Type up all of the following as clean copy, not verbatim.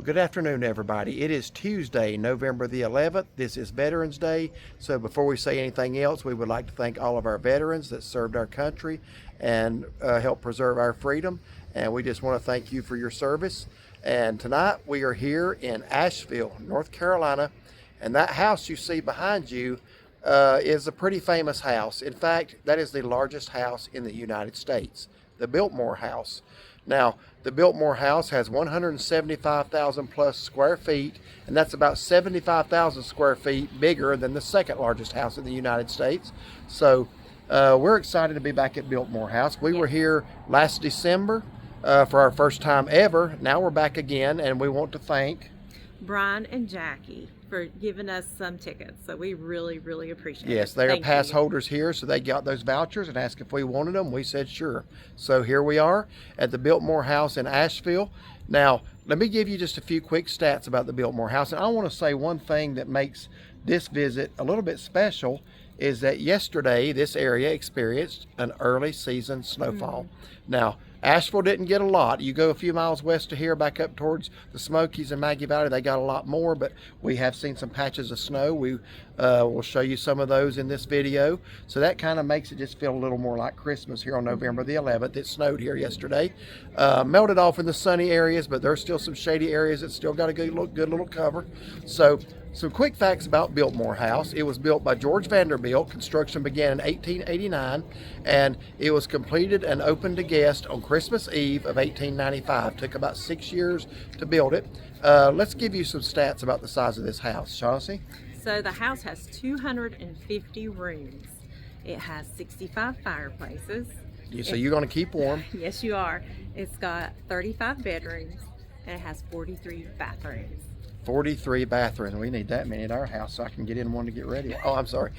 Good afternoon, everybody. It is Tuesday, November the 11th. This is Veterans Day. So before we say anything else, we would like to thank all of our veterans that served our country and helped preserve our freedom. And we just want to thank you for your service. And tonight we are here in Asheville, North Carolina. And that house you see behind you is a pretty famous house. In fact, that is the largest house in the United States, the Biltmore House. Now, the Biltmore House has 175,000 plus square feet, and that's about 75,000 square feet bigger than the second largest house in the United States. So we're excited to be back at Biltmore House. We were here last December for our first time ever. Now we're back again, and we want to thank Bryan and Jackie for giving us some tickets. So we really, really appreciate it. Yes, they are pass you. holders here, so they got those vouchers and asked if we wanted them. We said sure. So here we are at the Biltmore House in Asheville. Now, let me give you just a few quick stats about the Biltmore House. And I want to say one thing that makes this visit a little bit special is that yesterday this area experienced an early season snowfall. Now, Asheville didn't get a lot. You go a few miles west of here, back up towards the Smokies and Maggie Valley, they got a lot more, but we have seen some patches of snow. We will show you some of those in this video. So that kind of makes it just feel a little more like Christmas here on November the 11th. It snowed here yesterday. Melted off in the sunny areas, but there's still some shady areas that still got a good little cover. So some quick facts about Biltmore House. It was built by George Vanderbilt. Construction began in 1889, and it was completed and opened to guests on Christmas Eve of 1895. Took about 6 years to build it. Let's give you some stats about the size of this house. Shaughnessy? So the house has 250 rooms. It has 65 fireplaces. So you're going to keep warm. Yes, you are. It's got 35 bedrooms, and it has 43 bathrooms. 43 bathrooms. We need that many at our house so I can get in one to get ready. Oh, I'm sorry.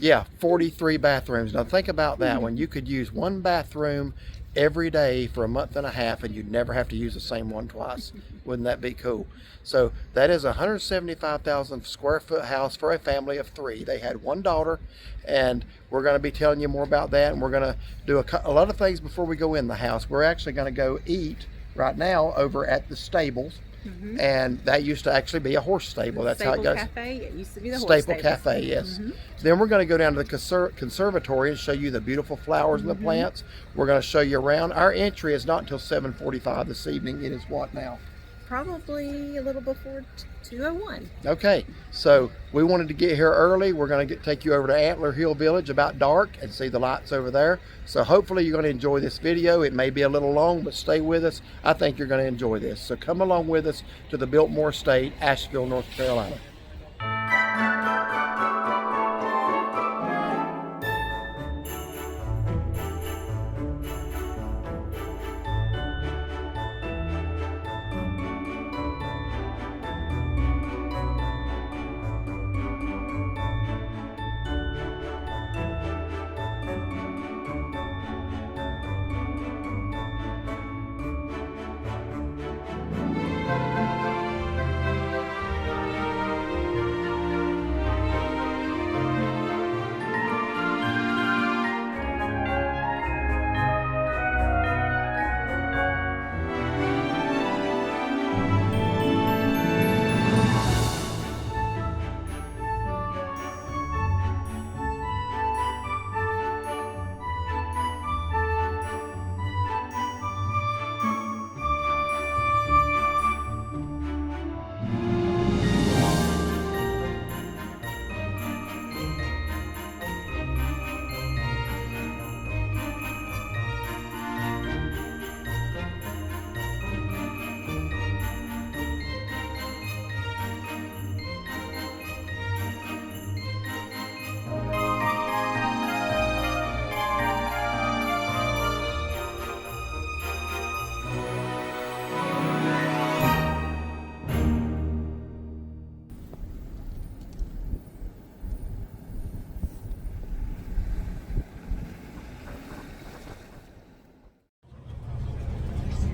Yeah, 43 bathrooms. Now think about that. When you could use one bathroom every day for a month and a half and you'd never have to use the same one twice. Wouldn't that be cool? So that is a 175,000 square foot house for a family of 3. They had one daughter, and we're going to be telling you more about that, and we're going to do a lot of things before we go in the house. We're actually going to go eat right now over at the stables. And that used to actually be a horse stable. That's how it goes. Cafe. It used to be the horse Staple stable. Cafe, yes. Then we're going to go down to the Conservatory and show you the beautiful flowers and the plants. We're going to show you around. Our entry is not until 7:45 this evening. It is what now? Probably a little before 2:01. Okay, so we wanted to get here early. We're going to take you over to Antler Hill Village about dark and see the lights over there. So hopefully you're going to enjoy this video. It may be a little long, but stay with us. I think you're going to enjoy this. So come along with us to the Biltmore Estate, Asheville, North Carolina.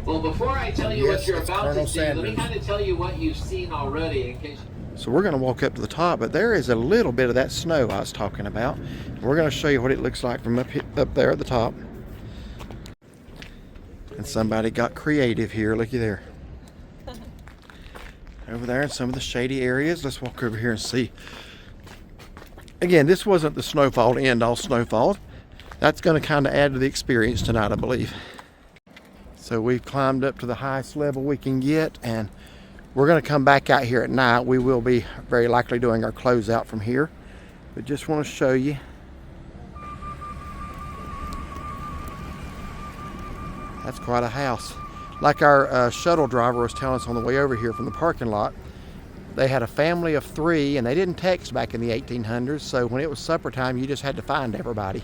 Well, before I tell you Yes, what you're it's about Colonel to see, let me Sanders. kind of tell you what you've seen already in case. So we're going to walk up to the top, but there is a little bit of that snow I was talking about. We're going to show you what it looks like from up there at the top. And somebody got creative here. Looky there. over there in some of the shady areas. Let's walk over here and see. Again, this wasn't the snowfall to end all snowfalls. That's going to kind of add to the experience tonight, I believe. So we've climbed up to the highest level we can get, and we're going to come back out here at night. We will be very likely doing our closeout from here, but just want to show you. That's quite a house. Like our shuttle driver was telling us on the way over here from the parking lot, they had a family of 3 and they didn't text back in the 1800s, so when it was supper time you just had to find everybody,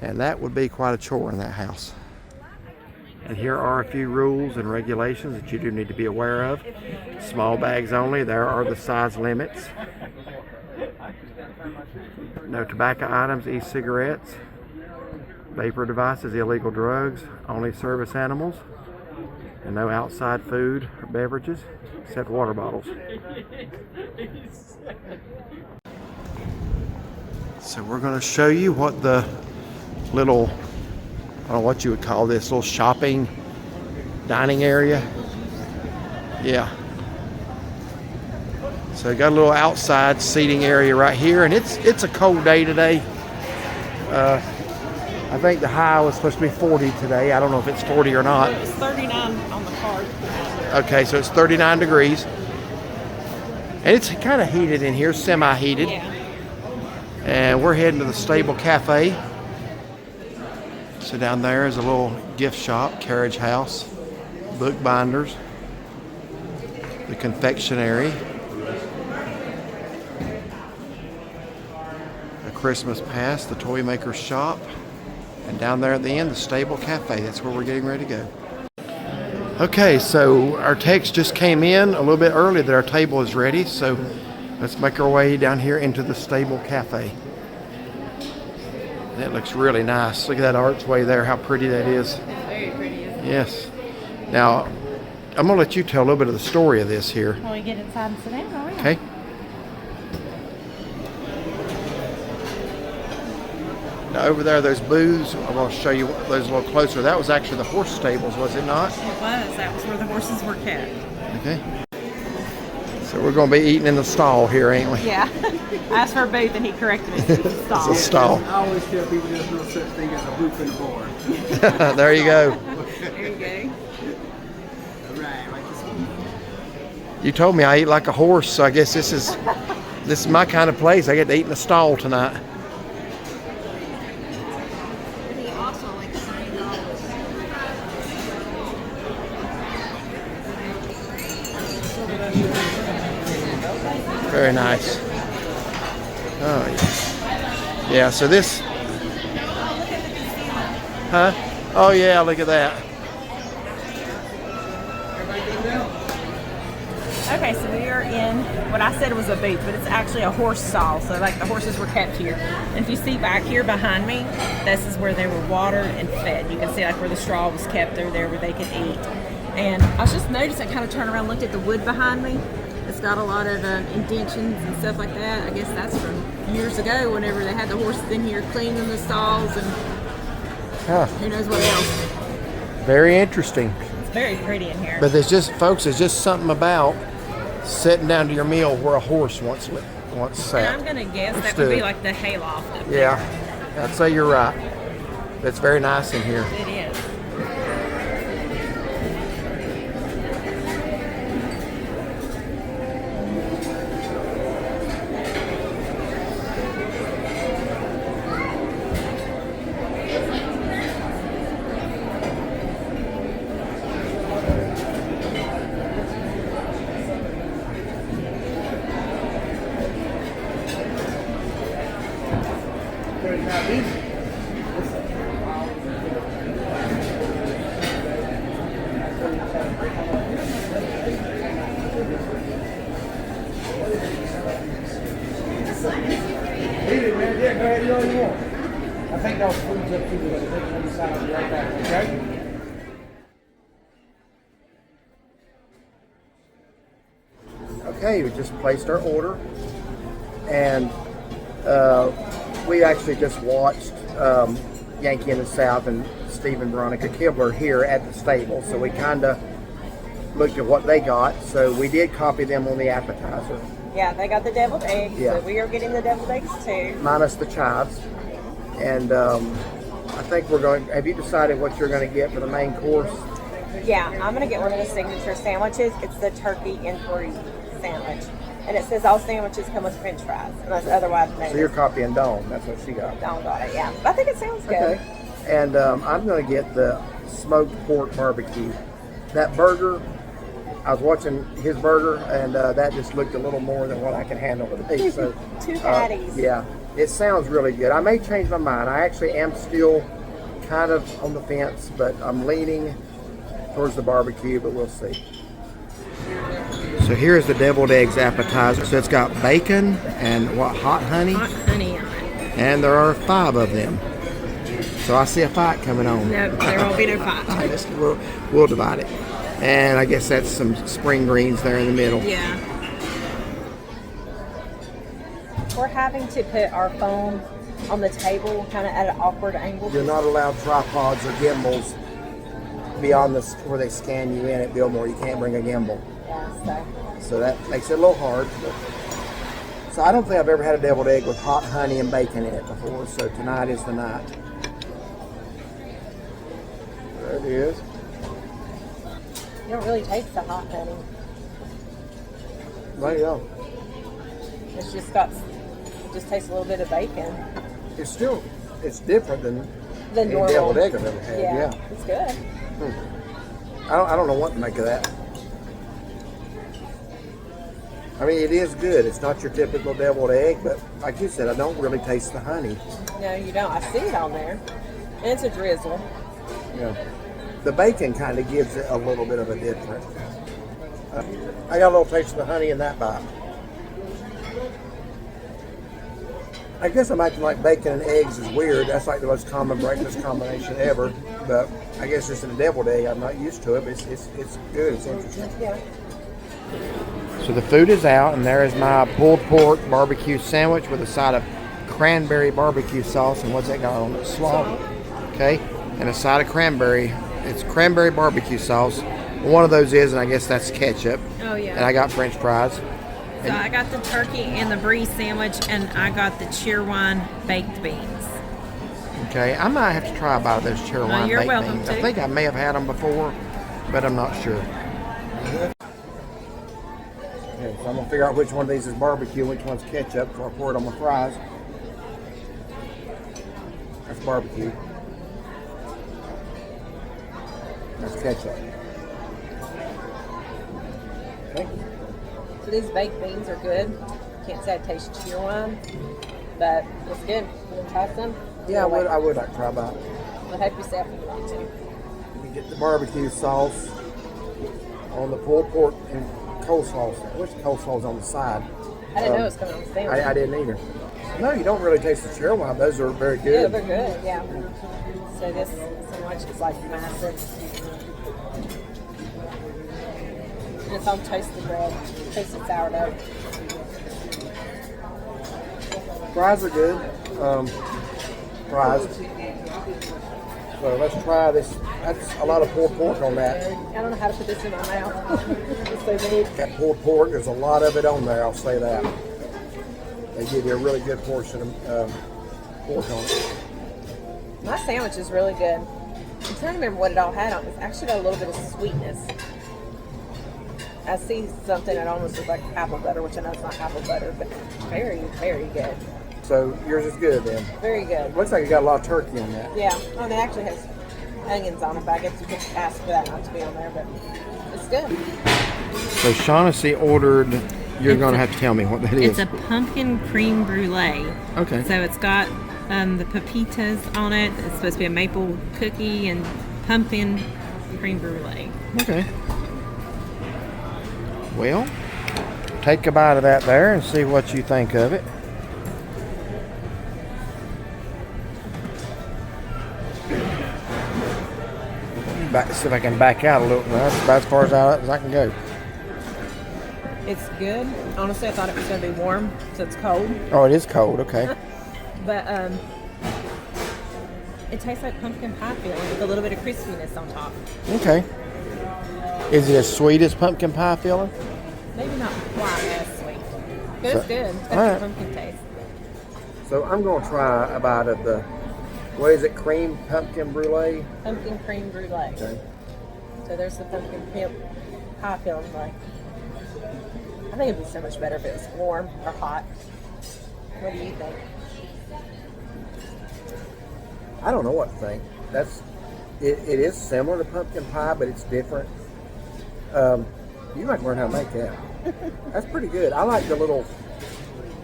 and that would be quite a chore in that house. And here are a few rules and regulations that you do need to be aware of. Small bags only. There are the size limits. No tobacco items, e-cigarettes, vapor devices, illegal drugs, only service animals, and no outside food or beverages except water bottles. So we're going to show you what the little, I don't know what you would call this, little shopping dining area. Yeah. So got a little outside seating area right here, and it's a cold day today. I think the high was supposed to be 40 today. I don't know if it's 40 or not. It's 39 on the card. Okay, so it's 39 degrees. And it's kind of heated in here, semi-heated. Yeah. And we're heading to the Stable Cafe. So down there is a little gift shop, carriage house, book binders, the confectionery, a Christmas past, the toy maker shop, and down there at the end, the Stable Cafe. That's where we're getting ready to go. Okay, so our text just came in a little bit early that our table is ready, so let's make our way down here into the Stable Cafe. That looks really nice. Look at that archway there, how pretty that is. It's very pretty, isn't it? Yes. Now, I'm going to let you tell a little bit of the story of this here. When we get inside and sit down, all right. Okay. Now over there, those booths, I'm going to show you those a little closer. That was actually the horse stables, was it not? It was. That was where the horses were kept. Okay. So we're going to be eating in the stall here, ain't we? Yeah. I asked for a booth and he corrected me. It's a stall. It's a stall. I always tell people there's no such thing as a booth in the bar. There you go. There you go. Right, like this one. You told me I eat like a horse, so I guess this is my kind of place. I get to eat in the stall tonight. He also likes $9. Very nice. Oh yeah. Yeah, so this. Huh? Oh yeah, look at that. Okay, so we are in what I said was a booth, but it's actually a horse stall. So like the horses were kept here. And if you see back here behind me, this is where they were watered and fed. You can see like where the straw was kept over there where they could eat. And I was just noticing, I kind of turned around and looked at the wood behind me. It's got a lot of indentions and stuff like that. I guess that's from years ago whenever they had the horses in here cleaning the stalls and who knows what else. Very interesting. It's very pretty in here. But there's just, folks, there's just something about sitting down to your meal where a horse once sat. And I'm going to guess that would be like the hayloft up there. Yeah, I'd say you're right. It's very nice in here. It is. Yeah, go ahead, you all you want. I think those food's up to you, but I think on the side, I'll be right back, okay? Okay, we just placed our order, and we actually just watched Yankee in the South and Steve and Veronica Kibler here at the stable, so we kind of looked at what they got. So we did copy them on the appetizer, Yeah, they got the deviled eggs. Yeah. So we are getting the deviled eggs too. minus the chives. And I think we're going. Have you decided what you're going to get for the main course? Yeah, I'm gonna get one of the signature sandwiches. It's the turkey and brie sandwich, and it says all sandwiches come with French fries, unless otherwise noted. So you're copying Dawn. That's what she got. Don't got it. Yeah, but I think it sounds good. Okay. And I'm going to get the smoked pork barbecue. That burger, I was watching his burger, and that just looked a little more than what I can handle with the beef. So, Two patties. yeah, it sounds really good. I may change my mind. I actually am still kind of on the fence, but I'm leaning towards the barbecue, but we'll see. So here's the deviled eggs appetizer. So it's got bacon and what, hot honey? Hot honey on it. And there are 5 of them. So I see a fight coming on. No, there won't be no fight. We'll divide it. And I guess that's some spring greens there in the middle. Yeah. We're having to put our phone on the table kind of at an awkward angle. You're not allowed tripods or gimbals beyond where they scan you in at Biltmore. You can't bring a gimbal. Yeah, So that makes it a little hard. So I don't think I've ever had a deviled egg with hot honey and bacon in it before. So tonight is the night. There it is. you don't really taste the hot honey. There you go. It just tastes a little bit of bacon. It's different than any Normal. deviled egg I've ever had. Yeah. It's good. I don't know what to make of that. I mean, it is good. It's not your typical deviled egg, but like you said, I don't really taste the honey. No, you don't. I see it on there. And it's a drizzle. Yeah. The bacon kind of gives it a little bit of a different. I got a little taste of the honey in that bite. I guess I'm acting like bacon and eggs is weird. That's like the most common breakfast combination ever. But I guess just in a deviled egg, I'm not used to it. But it's good. It's interesting. Yeah. So the food is out, and there is my pulled pork barbecue sandwich with a side of cranberry barbecue sauce. And what's that got on it? Slaw. Okay. And a side of cranberry. It's cranberry barbecue sauce. One of those is, and I guess that's ketchup. Oh, yeah. And I got French fries. So I got the turkey and the brie sandwich, and I got the Cheerwine baked beans. Okay, I might have to try about those Cheerwine you're baked welcome beans. to. I think I may have had them before, but I'm not sure. Okay, so I'm gonna figure out which one of these is barbecue and which one's ketchup before I pour it on my fries. That's barbecue. That's ketchup. Okay. So these baked beans are good. Can't say I taste Cheerwine, but it's good. You want to try some? Yeah, I would like to try about. Well, help yourself if you want to. You get the barbecue sauce on the pulled pork and coleslaw. I wish the coleslaw was on the side. I didn't know it was coming on the sandwich. I didn't either. No, you don't really taste the Cheerwine. Those are very Yeah, good. they're good. Yeah. So this sandwich is like massive. And it's on toasted bread, toasted sourdough. Fries are good. Fries. So let's try this. That's a lot of pulled pork on that. I don't know how to put this in my mouth. It's so big. That pulled pork, there's a lot of it on there, I'll say that. They give you a really good portion of pork on it. My sandwich is really good. I'm trying to remember what it all had on it. It's actually got a little bit of sweetness. I see something that almost looks like apple butter, which I know it's not apple butter, but very, very good. So yours is good then. Very good. Looks like you got a lot of turkey on that. Yeah. Oh, and it actually has onions on it, but I guess you could ask for that not to be on there, but it's good. So Shaughnessy ordered, you're going to have to tell me what that is. It's a pumpkin cream brulee. Okay. So it's got the pepitas on it. It's supposed to be a maple cookie and pumpkin cream brulee. Okay. Well, take a bite of that there and see what you think of it. See if I can back out a little. That's about as far as I can go. It's good. Honestly, I thought it was going to be warm, so it's cold. Oh, it is cold. Okay. But it tastes like pumpkin pie filling with a little bit of crispiness on top. Okay. Is it as sweet as pumpkin pie filling? Maybe not quite as sweet. But it's good. It's got all right. the pumpkin taste. So I'm going to try a bite of the, what is it, cream pumpkin brulee? Pumpkin cream brulee. Okay. So there's the pumpkin pie filling. Like, I think it'd be so much better if it was warm or hot. What do you think? I don't know what to think. It is similar to pumpkin pie, but it's different. You might learn how to make that. That's pretty good. I like the little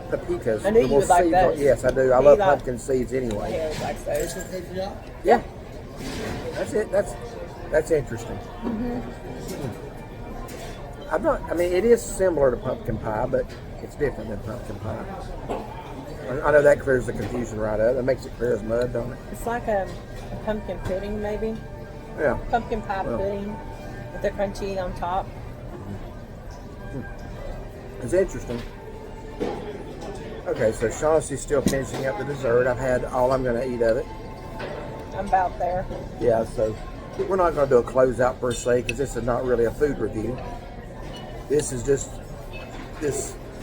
pepitas. I knew you would like those. Yes, I do. I love pumpkin seeds anyway. Yeah, he likes those. Yeah. That's it. That's interesting. It is similar to pumpkin pie, but it's different than pumpkin pie. I know that clears the confusion right up. That makes it clear as mud, don't it? It's like a pumpkin pudding, maybe. Yeah. Pumpkin pie pudding with the crunchy on top. It's interesting. Okay, so Shaughnessy's still finishing up the dessert. I've had all I'm going to eat of it. I'm about there. Yeah, so we're not going to do a closeout per se because this is not really a food review. This is just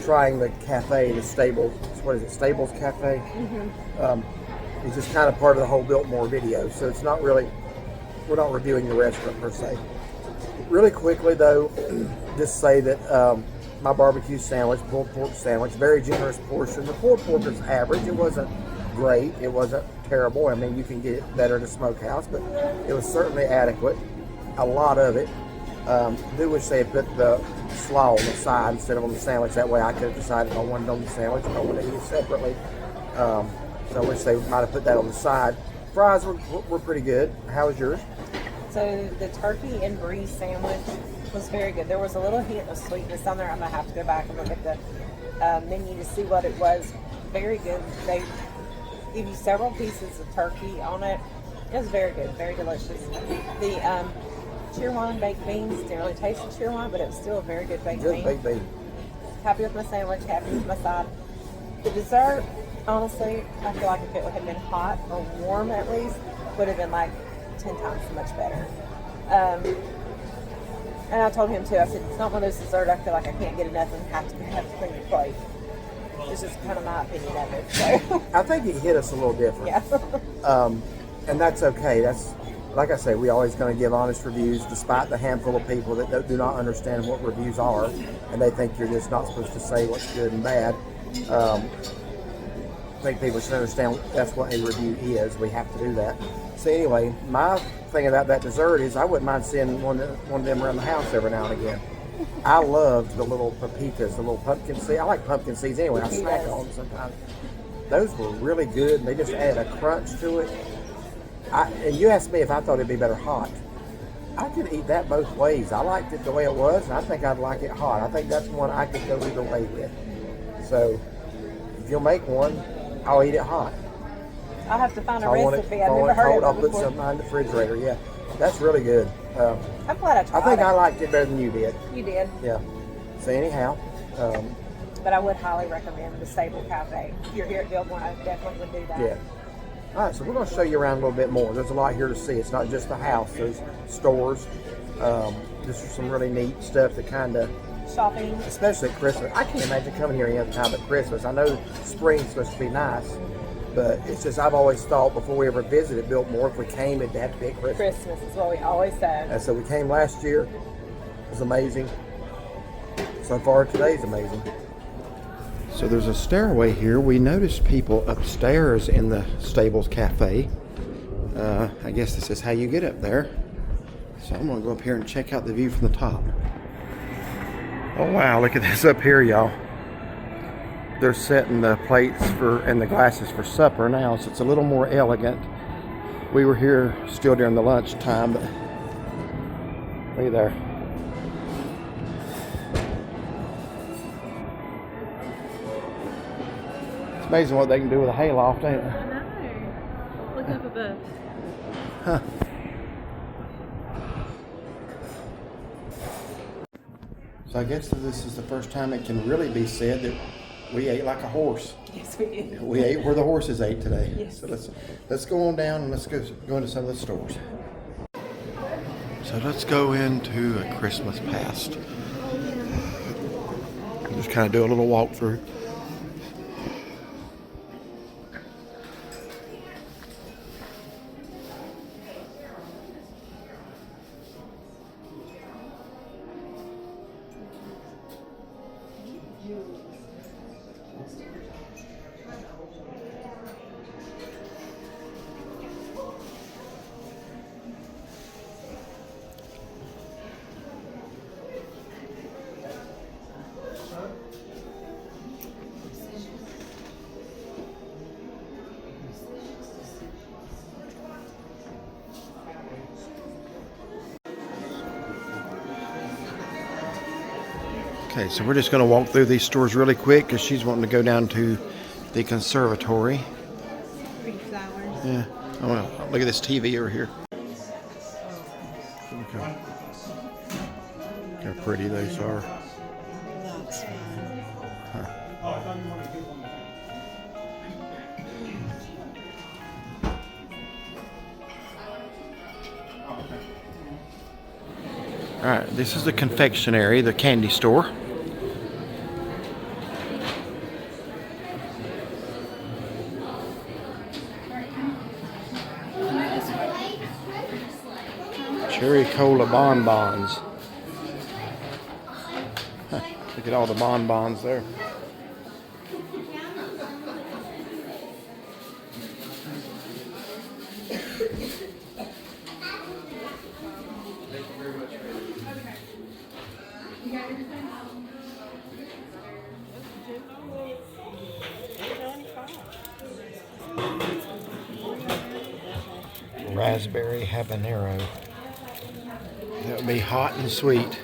trying the cafe, the Stables. What is it? Stables Cafe. It's just kind of part of the whole Biltmore video. So it's not really. We're not reviewing the restaurant per se. Really quickly though, just say that my barbecue sandwich, pulled pork sandwich, very generous portion. The pulled pork is average. It wasn't great. It wasn't terrible. I mean, you can get it better at a smokehouse, but it was certainly adequate. A lot of it. I do wish they had put the slaw on the side instead of on the sandwich. That way I could have decided if I wanted it on the sandwich or I wanted to eat it separately. So I wish they might have put that on the side. Fries were pretty good. How was yours? So the turkey and brie sandwich was very good. There was a little hint of sweetness on there. I'm going to have to go back and look at the menu to see what it was. Very good. They give you several pieces of turkey on it. It was very good, very delicious. The Cheerwine baked beans didn't really taste the Cheerwine, but it was still a very good baked bean. Baked bean. Happy with my sandwich, happy with my side. The dessert, honestly, I feel like if it had been hot or warm at least, would have been like 10 times so much better. And I told him too, I said, it's not one of those desserts I feel like I can't get enough and have to clean your plate. It's just kind of my opinion of it. So. I think it hit us a little different. Yeah. And that's okay. That's, like I say, we always going to give honest reviews despite the handful of people that do not understand what reviews are and they think you're just not supposed to say what's good and bad. I think people should understand that's what a review is. We have to do that. So anyway, my thing about that dessert is I wouldn't mind seeing one of them around the house every now and again. I loved the little pepitas, the little pumpkin seeds. I like pumpkin seeds anyway. I snack on them sometimes. Those were really good. They just add a crunch to it. And you asked me if I thought it'd be better hot. I could eat that both ways. I liked it the way it was, and I think I'd like it hot. I think that's one I could go either way with. So if you'll make one, I'll eat it hot. I'll have to find a recipe. I've never heard of it I'll before. put something in the refrigerator. Yeah, that's really good. I'm glad I tried I think it. I liked it better than you did. You did. Yeah. So anyhow. But I would highly recommend the Stable Cafe. If you're here at Biltmore, I definitely would do that. Yeah. All right, so we're going to show you around a little bit more. There's a lot here to see. It's not just the house. There's stores. Just some really neat stuff that kind of... Shopping. Especially at Christmas. I can't imagine coming here any other time but Christmas. I know spring's supposed to be nice, but it's just I've always thought before we ever visited Biltmore, if we came, it'd have to be at Christmas. Christmas is what we always said. And so we came last year. It was amazing. So far, today's amazing. So there's a stairway here. We noticed people upstairs in the Stables Cafe. I guess this is how you get up there. So I'm gonna go up here and check out the view from the top. Oh wow, look at this up here, y'all. They're setting the plates and the glasses for supper now, so it's a little more elegant. We were here still during the lunch time, but look at there. Amazing what they can do with a hayloft, ain't it? I know. Look up above. Huh. So I guess that this is the first time it can really be said that we ate like a horse. Yes, we did. We ate where the horses ate today. Yes. So let's go on down and let's go into some of the stores. So let's go into a Christmas past. Just kind of do a little walkthrough. Okay, so we're just going to walk through these stores really quick because she's wanting to go down to the Conservatory. Pretty flowers. Yeah. I want to look at this TV over here. Look how pretty those are. That's fun. All right, this is the confectionery, the candy store. Cherry cola bonbons. Huh, look at all the bonbons there. Raspberry habanero. That would be hot and sweet.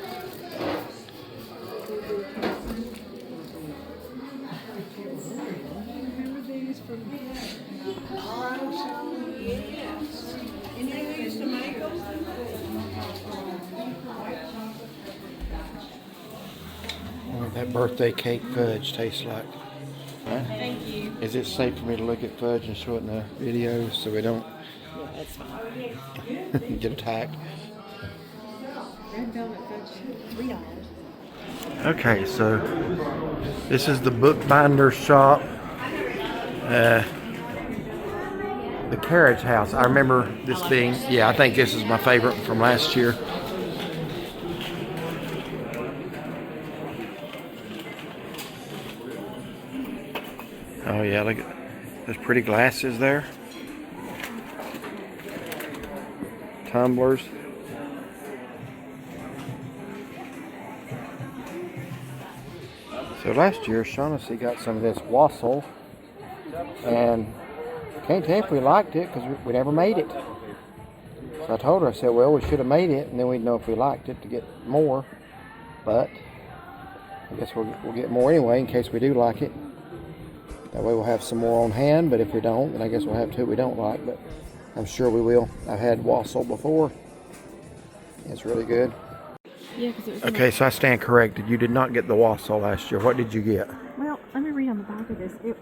What that birthday cake fudge tastes like. Huh? Thank you. Is it safe for me to look at fudge and show it in the video so we don't Yeah, that's fine. get attacked? Red velvet fudge, $3. Okay, so this is the bookbinder shop. The Carriage House. I remember this being, yeah, I think this is my favorite from last year. Oh yeah, look at those pretty glasses there. Tumblers. So last year, Shaughnessy got some of this wassail, and can't tell if we liked it because we never made it. So I told her, I said, well, we should have made it, and then we'd know if we liked it to get more. But I guess we'll get more anyway in case we do like it. That way we'll have some more on hand, but if we don't, then I guess we'll have two we don't like, but I'm sure we will. I've had wassail before. It's really good. Yeah, because it was. Okay, so I stand corrected. You did not get the wassail last year. What did you get? Well, let me read on the back of this. It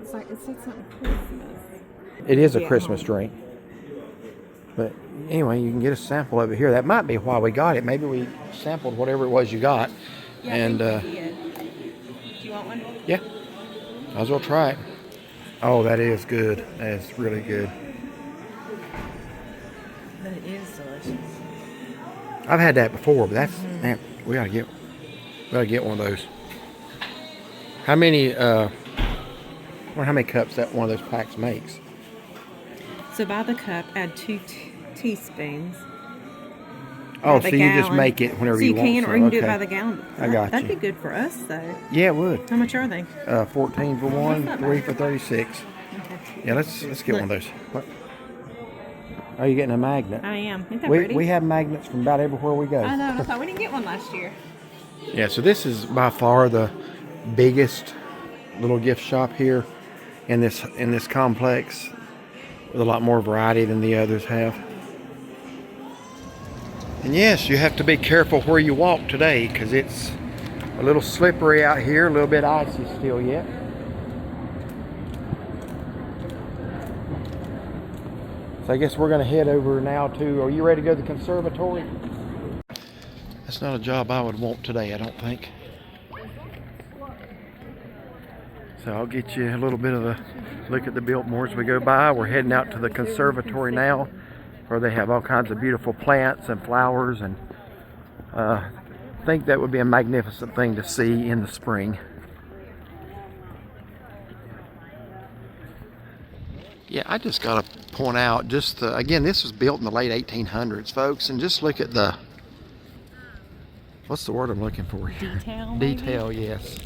said something Christmas. It is a Yeah. Christmas drink. But anyway, you can get a sample of it here. That might be why we got it. Maybe we sampled whatever it was you got. Yeah, And I think we did. Do you want one? yeah, might as well try it. Oh, that is good. That is really good. But it is delicious. I've had that before, but that's man, we gotta get one of those. How many? I wonder how many cups that one of those packs makes. So by the cup, add 2 teaspoons. Oh, By so the you just gallon. make it whenever So you want. can, So, or you can do it okay. by the gallon. I got That'd you. be good for us, though. Yeah, it would. How much are they? 14 for one, not 3 bad. for 36. Okay. Yeah, let's get Look. one of those. What? Oh, you're getting a magnet. I am. Ain't that We pretty? have magnets from about everywhere we go. I know. I thought we didn't get one last year. Yeah, so this is by far the biggest little gift shop here in this complex, with a lot more variety than the others have. And yes, you have to be careful where you walk today because it's a little slippery out here, a little bit icy still yet. So I guess we're going to head over now to, are you ready to go to the conservatory? That's not a job I would want today, I don't think. So I'll get you a little bit of a look at the Biltmore as we go by. We're heading out to the conservatory now, where they have all kinds of beautiful plants and flowers, and I think that would be a magnificent thing to see in the spring. Yeah, I just got to point out, just again, this was built in the late 1800s, folks, and just look at the, what's the word I'm looking for here? Detail, Detail, yes.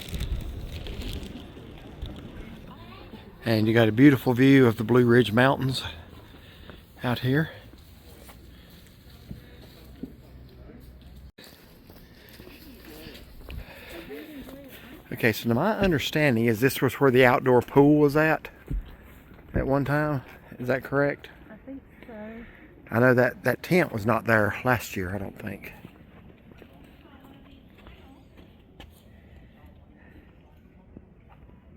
And you got a beautiful view of the Blue Ridge Mountains out here. Okay, so my understanding is this was where the outdoor pool was at one time. Is that correct? I think so. I know that tent was not there last year, I don't think.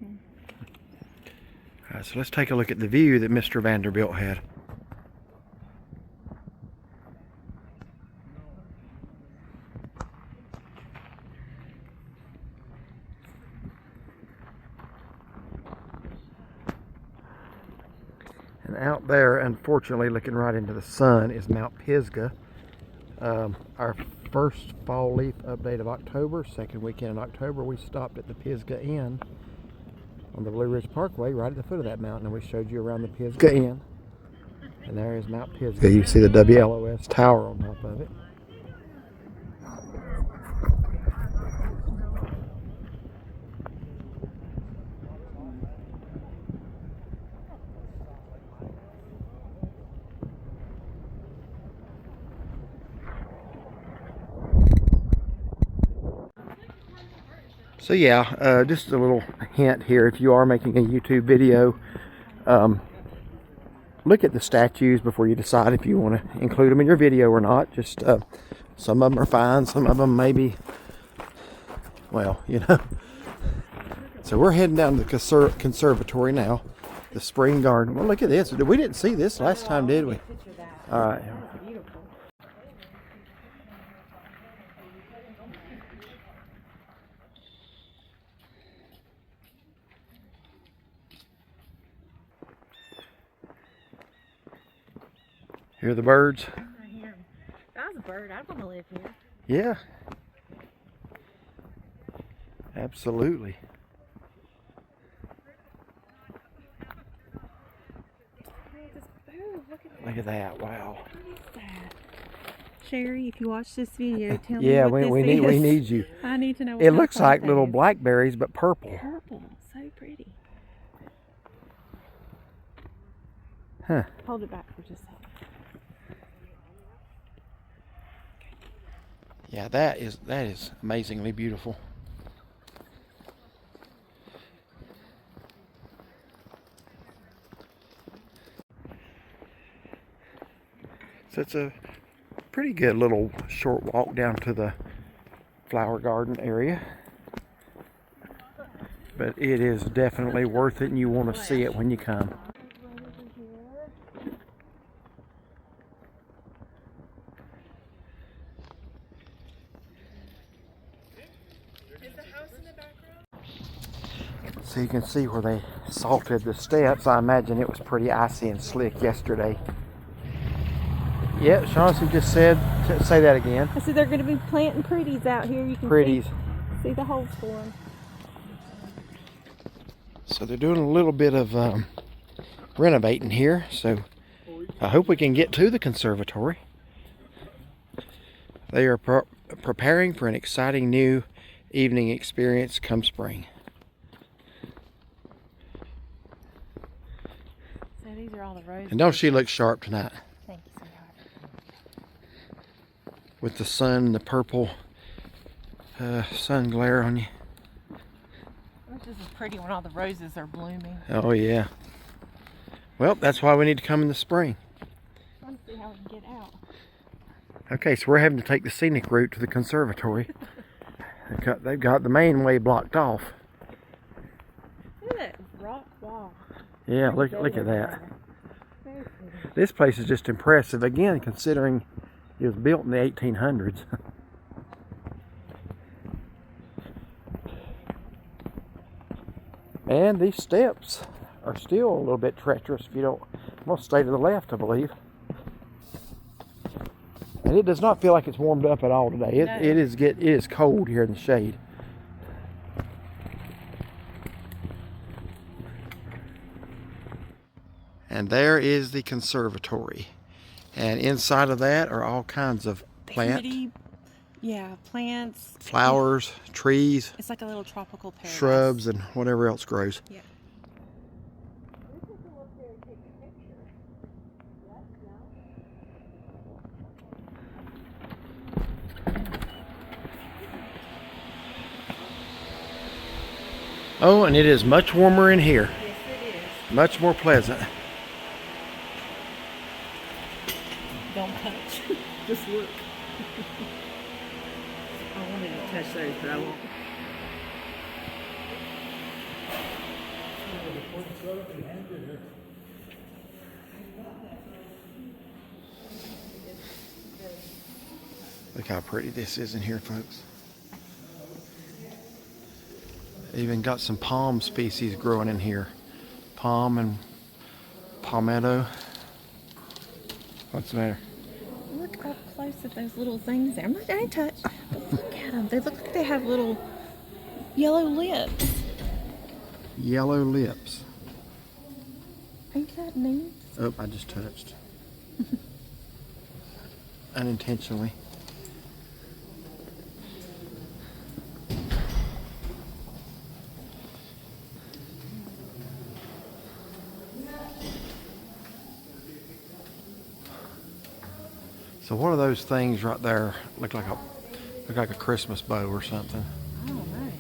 All right, so let's take a look at the view that Mr. Vanderbilt had. And out there, unfortunately, looking right into the sun, is Mount Pisgah. Our first fall leaf update of October, second weekend in October, we stopped at the Pisgah Inn on the Blue Ridge Parkway, right at the foot of that mountain, and we showed you around the Pisgah Inn. And there is Mount Pisgah. You see the WLOS tower on top of it. So yeah, just a little hint here, if you are making a YouTube video, look at the statues before you decide if you want to include them in your video or not. Just some of them are fine, some of them maybe, well, you know. So we're heading down to the conservatory now, the spring garden. Well, look at this. We didn't see this last time, did we? All right. Hear the birds? I hear them. If I was a bird, I'd want to live here. Yeah. Absolutely. Look at that. Wow. Sherry, if you watch this video, tell me Yeah, what we need you. I need to know what It looks this like is. little blackberries, but purple. Purple. So pretty. Huh. Hold it back for just a second. Yeah, that is amazingly beautiful. So it's a pretty good little short walk down to the flower garden area. But it is definitely worth it, and you want to see it when you come. So you can see where they salted the steps. I imagine it was pretty icy and slick yesterday. Yeah, Shaughnessy just said, say that again. I said they're going to be planting pretties out here. You can Pretties. see the holes for them. So they're doing a little bit of renovating here. So I hope we can get to the conservatory. They are preparing for an exciting new evening experience come spring. So these are all the roses. And don't she look sharp tonight? Thank you, sweetheart. With the sun, the purple sun glare on you. This is pretty when all the roses are blooming. Oh yeah. Well, that's why we need to come in the spring. I want to see how we can get out. Okay, so we're having to take the scenic route to the conservatory. They've got the main way blocked off. Look at that rock wall. Yeah, look at that. Very pretty. This place is just impressive, again, considering it was built in the 1800s. And these steps are still a little bit treacherous if you don't. I'm going to stay to the left, I believe. And it does not feel like it's warmed up at all today. No. It is cold here in the shade. And there is the conservatory. And inside of that are all kinds of plants. Yeah, plants. Flowers, trees, It's like a little tropical paradise. shrubs, and whatever else grows. Yeah. Oh, and it is much warmer in here. Yes, it is. Much more pleasant. Don't touch. Just look. I wanted to touch those, but I won't. Look how pretty this is in here, folks. Even got some palm species growing in here. Palm and palmetto. What's the matter? Look up close at those little things there. I'm not going to touch, but look at them. They look like they have little yellow lips. Yellow lips. Ain't that neat? Oh, I just touched. Unintentionally. So what are those things right there? Look like a Christmas bow or something. Oh, right.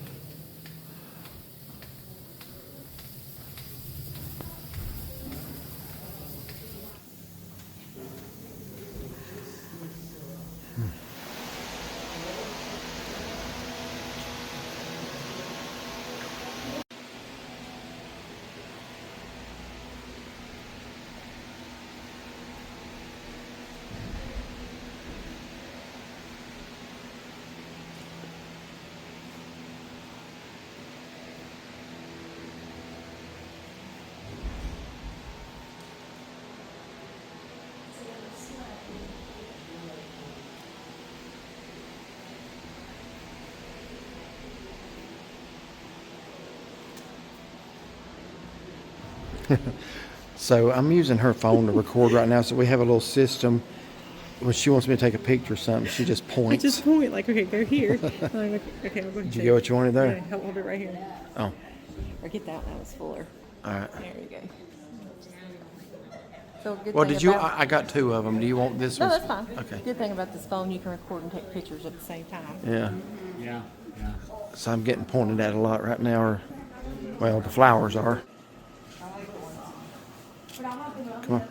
So I'm using her phone to record right now, so we have a little system. When she wants me to take a picture of something, she just I points. just point like, okay, go here. Okay, I'll go. Did you get what you wanted there? Yeah, hold it right here. Oh, Or get that one. That was fuller. all right. There you go. So good Well, thing did you? about- I got two of them. Do you want this No, one? that's fine. Okay. Good thing about this phone, you can record and take pictures at the same time. Yeah. Yeah. So I'm getting pointed at a lot right now. Or, well, the flowers are. Come on.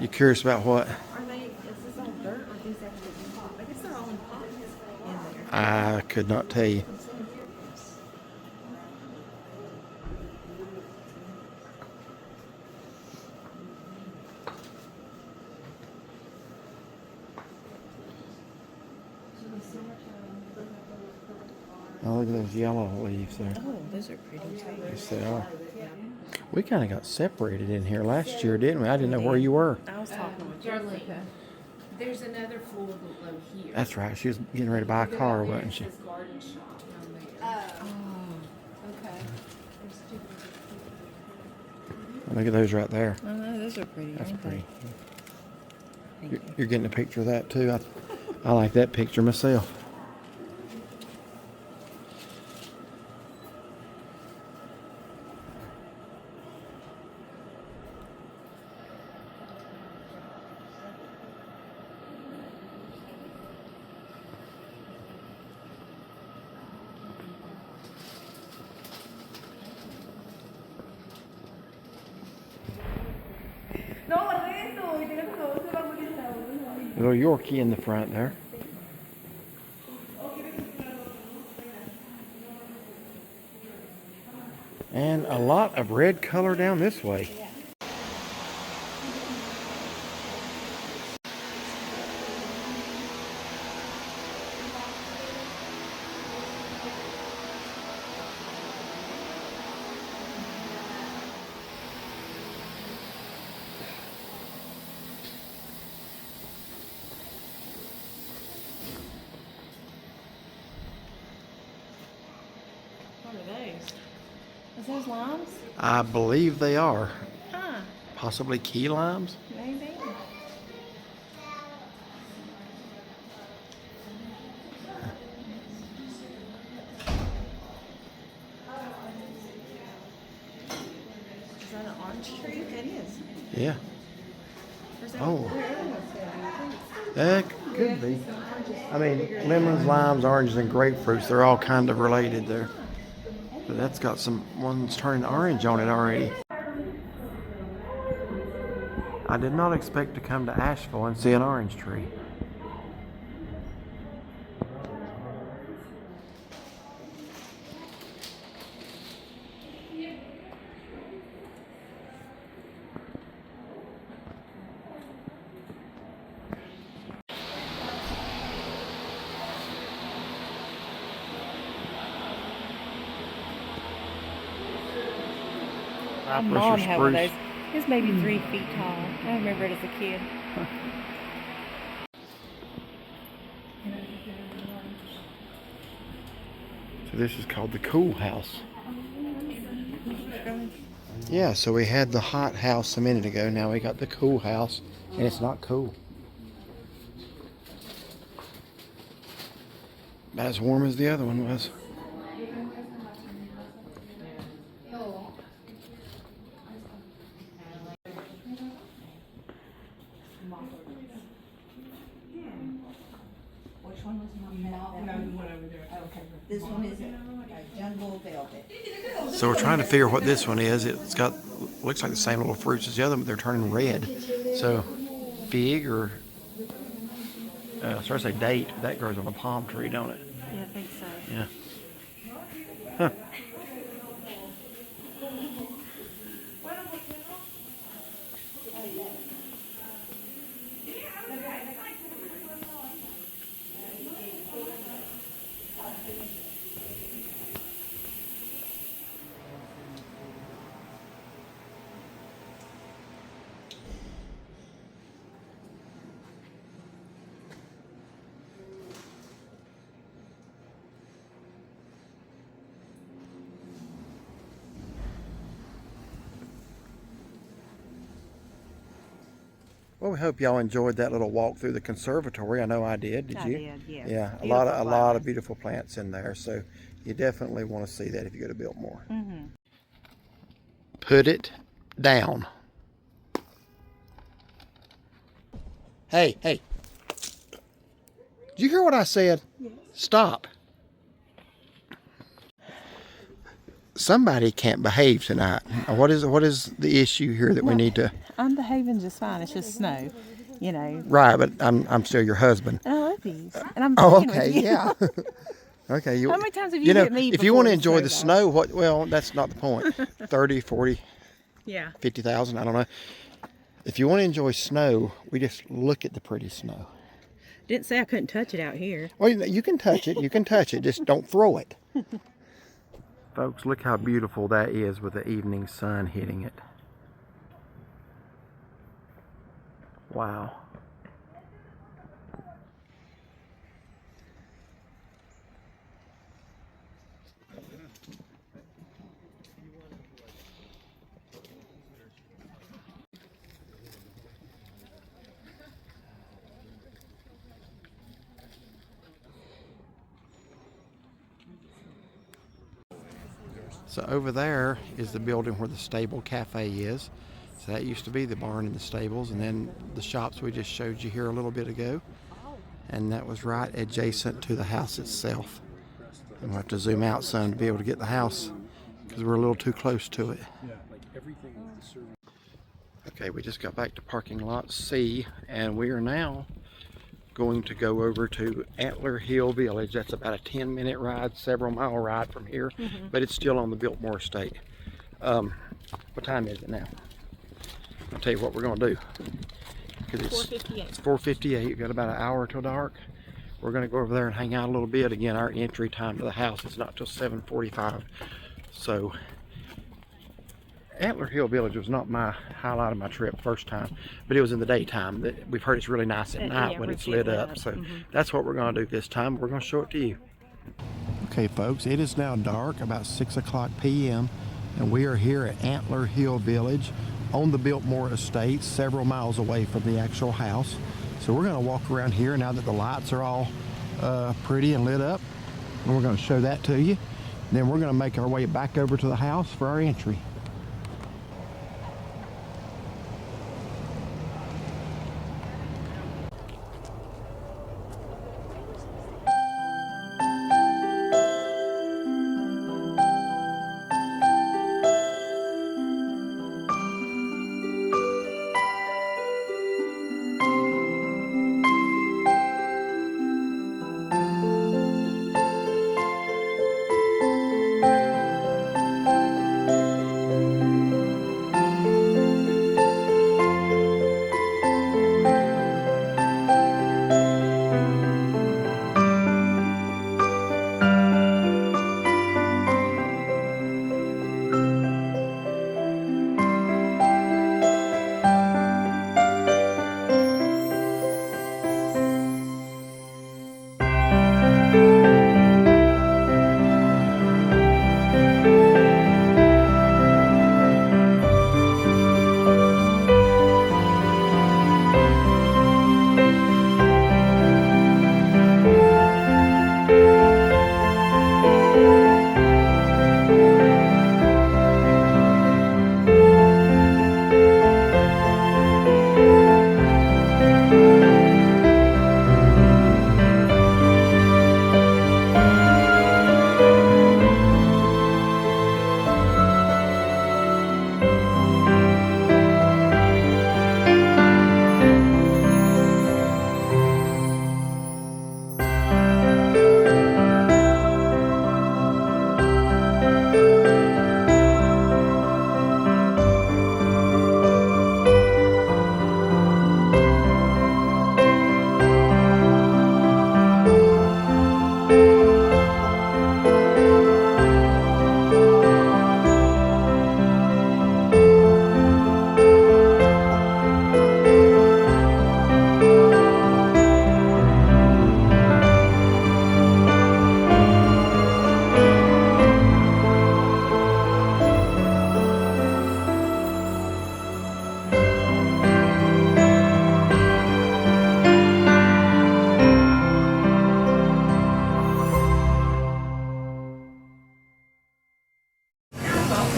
You curious about what? Are they? Is this all dirt or these actually in pots? I guess they're all in pots in there. I could not tell you. Oh, look at those yellow leaves there. Oh, those are pretty too. Yes, they are. We kind of got separated in here last year, didn't we? I didn't know where you were. I was talking with Darlene, Jessica. there's another floor below here. That's right. She was getting ready to buy a car, wasn't she? There's garden shop down there. Okay. There's two. Look at those right there. Oh, no, those are pretty. That's aren't pretty. they? Thank You're, you. you're getting a picture of that too. I like that picture myself. Little Yorkie in the front there. And a lot of red color down this way. What are those? Is those limes? I believe they are. Huh. Possibly key limes. Maybe. Is that an orange tree? It is. Yeah. Or is that Oh. where everyone's going? That could be. I mean, lemons, limes, oranges, and grapefruits, they're all kind of related there. But that's got some ones turning orange on it already. I did not expect to come to Asheville and see an orange tree. My mom had one of those. It was maybe 3 feet tall. I remember it as a kid. So this is called the cool house. Yeah, so we had the hot house a minute ago. Now we got the cool house, and it's not cool. Not as warm as the other one was. Which one was this one is a jungle velvet. So we're trying to figure what this one is. It's got, looks like the same little fruits as the other, but they're turning red. So fig or, sorry to say date, that grows on a palm tree, don't it? Yeah, I think so. Yeah. Huh. Well, we hope y'all enjoyed that little walk through the conservatory. I know I did. Did you? I did, yes. Yeah, a Beautiful lot of flowers. beautiful plants in there. So you definitely want to see that if you go to Biltmore. Mm-hmm. Put it down. Hey, hey. Did you hear what I said? Yes. Stop. Somebody can't behave tonight. What is the issue here that we need to? I'm behaving just fine. It's just snow, you know. Right, but I'm still your husband. And I love these. And I'm Oh, playing okay, with you. yeah. Okay. How many times have you hit me if you before want to the enjoy the snow snow, well, that's not the point. 30, 40, Yeah. 50,000, I don't know. If you want to enjoy snow, we just look at the pretty snow. Didn't say I couldn't touch it out here. Well, you can touch it. You can touch it. Just don't throw it. Folks, look how beautiful that is with the evening sun hitting it. Wow. So over there is the building where the stable cafe is. So that used to be the barn and the stables, and then the shops we just showed you here a little bit ago. And that was right adjacent to the house itself. And we'll have to zoom out some to be able to get the house because we're a little too close to it. Okay, we just got back to parking lot C, and we are now going to go over to Antler Hill Village. That's about a 10-minute ride, several mile ride from here, but it's still on the Biltmore estate. What time is it now? I'll tell you what we're going to do. It's 4:58. It's 4:58. We've got about an hour till dark. We're going to go over there and hang out a little bit. Again, our entry time to the house is not till 7:45. So Antler Hill Village was not my highlight of my trip first time, but it was in the daytime. We've heard it's really nice at night Yeah, when we it's see lit it up. lit So up. that's what we're going to do this time. We're going to show it to you. Okay folks, it is now dark, about 6 o'clock p.m. and we are here at Antler Hill Village on the Biltmore estate, several miles away from the actual house. So we're going to walk around here now that the lights are all pretty and lit up, and we're going to show that to you. And then we're going to make our way back over to the house for our entry.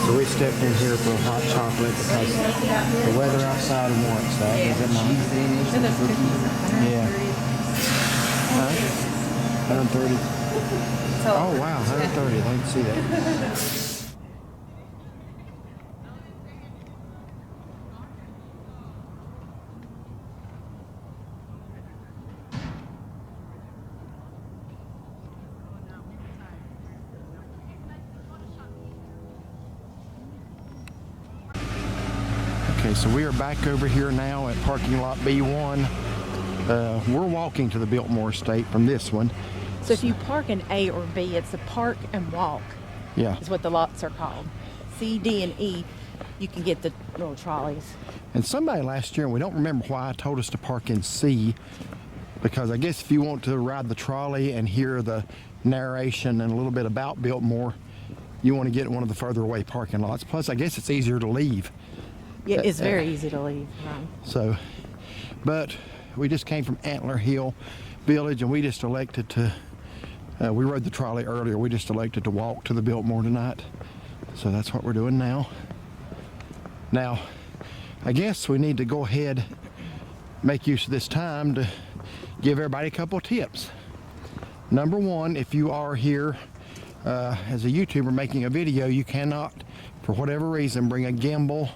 So we stepped in here for a hot chocolate because the weather outside warrants that. Is it mine? Yeah. Huh? 130. Oh wow, 130. I didn't see that. Okay, so we are back over here now at parking lot B1. We're walking to the Biltmore estate from this one. So if you park in A or B, it's a park and walk. Yeah. Is what the lots are called. C, D, and E, you can get the little trolleys. And somebody last year, and we don't remember why, told us to park in C, because I guess if you want to ride the trolley and hear the narration and a little bit about Biltmore, you want to get in one of the further away parking lots. Plus, I guess it's easier to leave. Yeah, it's very easy to leave. Right? So, but we just came from Antler Hill Village, and we just elected to, we rode the trolley earlier, we just elected to walk to the Biltmore tonight. So that's what we're doing now. Now, I guess we need to go ahead, make use of this time to give everybody a couple of tips. Number one, if you are here as a YouTuber making a video, you cannot, for whatever reason, bring a gimbal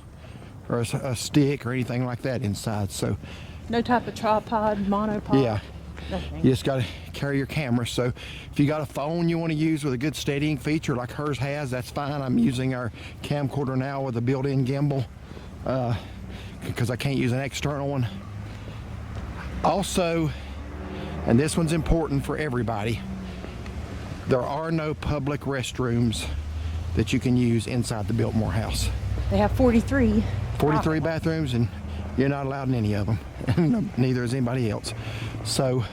or a stick or anything like that inside. So no type of tripod, monopod. yeah, nothing. you just got to carry your camera. So if you got a phone you want to use with a good steadying feature like hers has, that's fine. I'm using our camcorder now with a built-in gimbal because I can't use an external one. Also, and this one's important for everybody, there are no public restrooms that you can use inside the Biltmore house. They have 43. 43 bathrooms, and you're not allowed in any of them. And neither is anybody else. So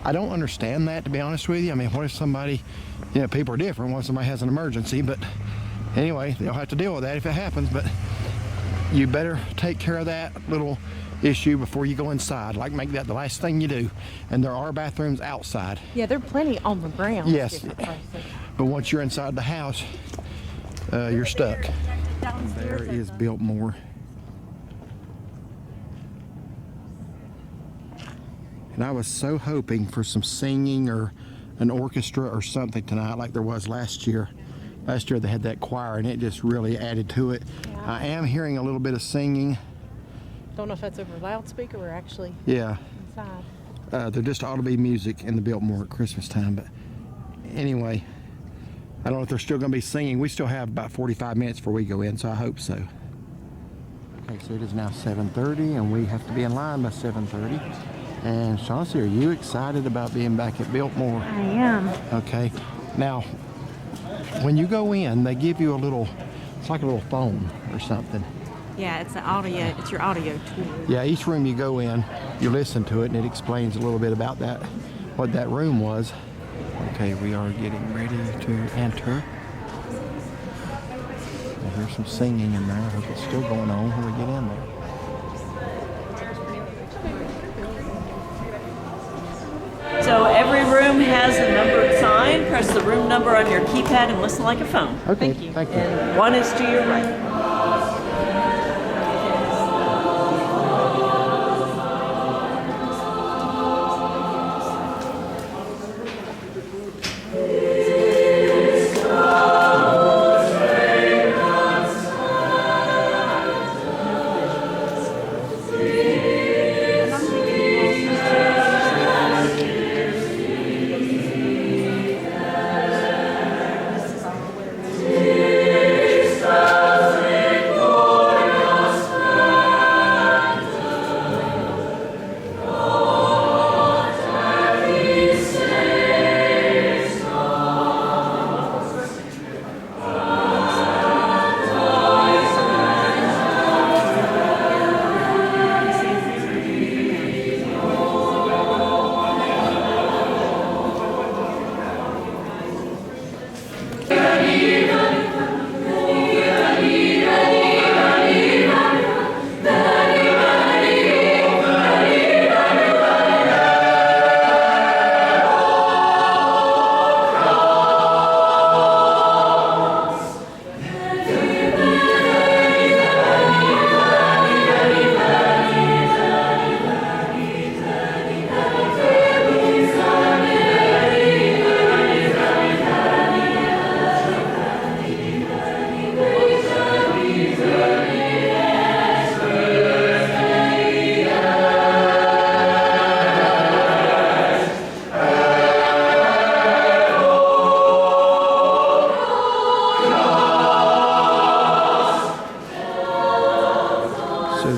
I don't understand that, to be honest with you. I mean, what if somebody, you know, people are different. What if somebody has an emergency? But anyway, they'll have to deal with that if it happens. But you better take care of that little issue before you go inside. Like, make that the last thing you do. And there are bathrooms outside. Yeah, there are plenty on the ground. Yes, but once you're inside the house, you're stuck. There is Biltmore. And I was so hoping for some singing or an orchestra or something tonight like there was last year. Last year they had that choir and it just really added to it. Yeah. I am hearing a little bit of singing. Don't know if that's over loudspeaker or actually Yeah. inside. There just ought to be music in the Biltmore at Christmas time. But anyway, I don't know if they're still going to be singing. We still have about 45 minutes before we go in, so I hope so. Okay, so it is now 7:30 and we have to be in line by 7:30. And Chauncey, are you excited about being back at Biltmore? I am. Okay. Now, when you go in, they give you a little, it's like a little phone or something. Yeah, it's an audio. It's your audio tool. Yeah, each room you go in, you listen to it, and it explains a little bit about that, what that room was. Okay, we are getting ready to enter. I hear some singing in there. I hope it's still going on when we get in there. So every room has a numbered sign. Press the room number on your keypad and listen like a phone. Okay, Thank you. Thank you. And 1 is to your right.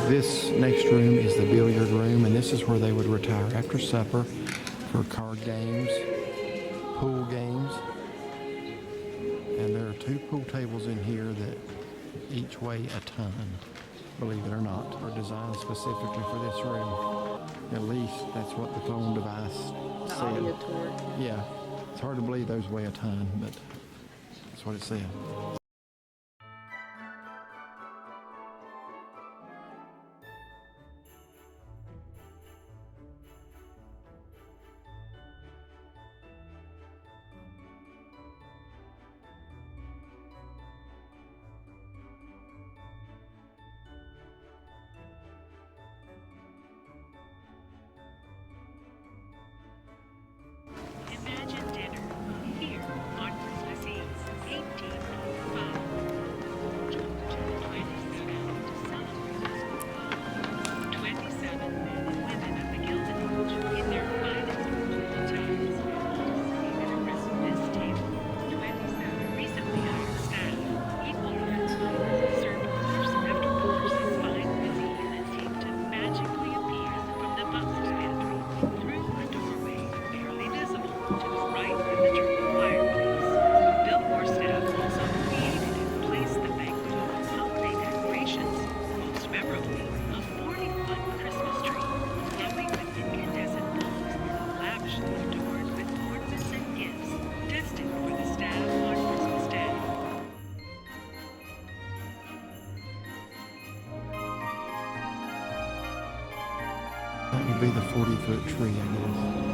This next room is the billiard room, and this is where they would retire after supper for card games, pool games. And there are 2 pool tables in here that each weigh a ton, believe it or not, are designed specifically for this room. At least that's what the phone device said. Yeah, it's hard to believe those weigh a ton, but that's what it said. Imagine dinner here on Christmas Eve, 1895. would be the 40-foot tree, I guess.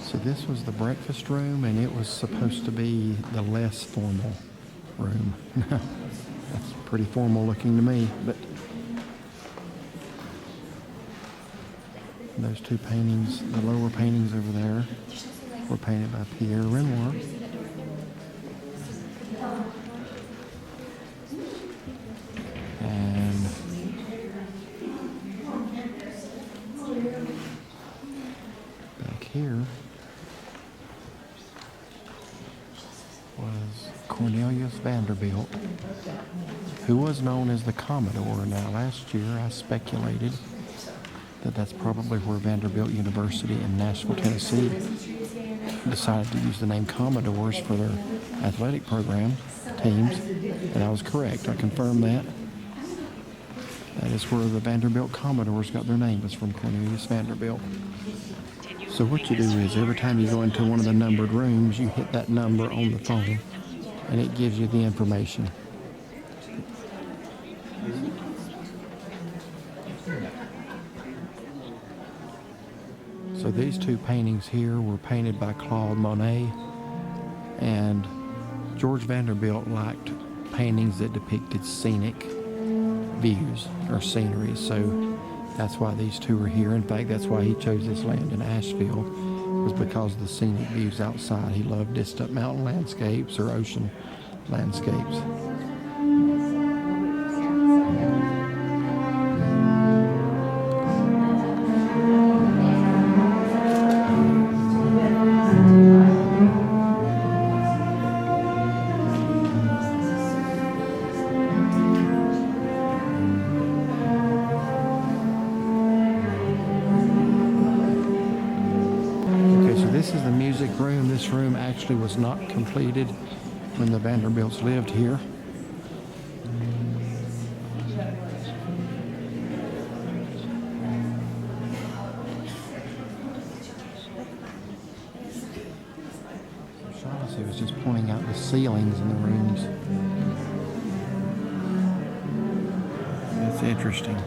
So this was the breakfast room, and it was supposed to be the less formal room. That's pretty formal looking to me, but those two paintings, the lower paintings over there, were painted by Pierre Renoir. And back here was Cornelius Vanderbilt, who was known as the Commodore. Now, last year I speculated that that's probably where Vanderbilt University in Nashville, Tennessee decided to use the name Commodores for their athletic program teams, and I was correct. I confirmed that. That is where the Vanderbilt Commodores got their name, was from Cornelius Vanderbilt. So what you do is every time you go into one of the numbered rooms, you hit that number on the phone, and it gives you the information. So these two paintings here were painted by Claude Monet, and George Vanderbilt liked paintings that depicted scenic views or scenery, so that's why these two are here. In fact, that's why he chose this land in Asheville, was because of the scenic views outside. He loved distant mountain landscapes or ocean landscapes. this is the music room. This room actually was not completed when the Vanderbilts lived here. Shaughnessy was just pointing out the ceilings in the rooms. That's interesting.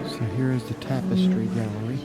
So here is the tapestry gallery.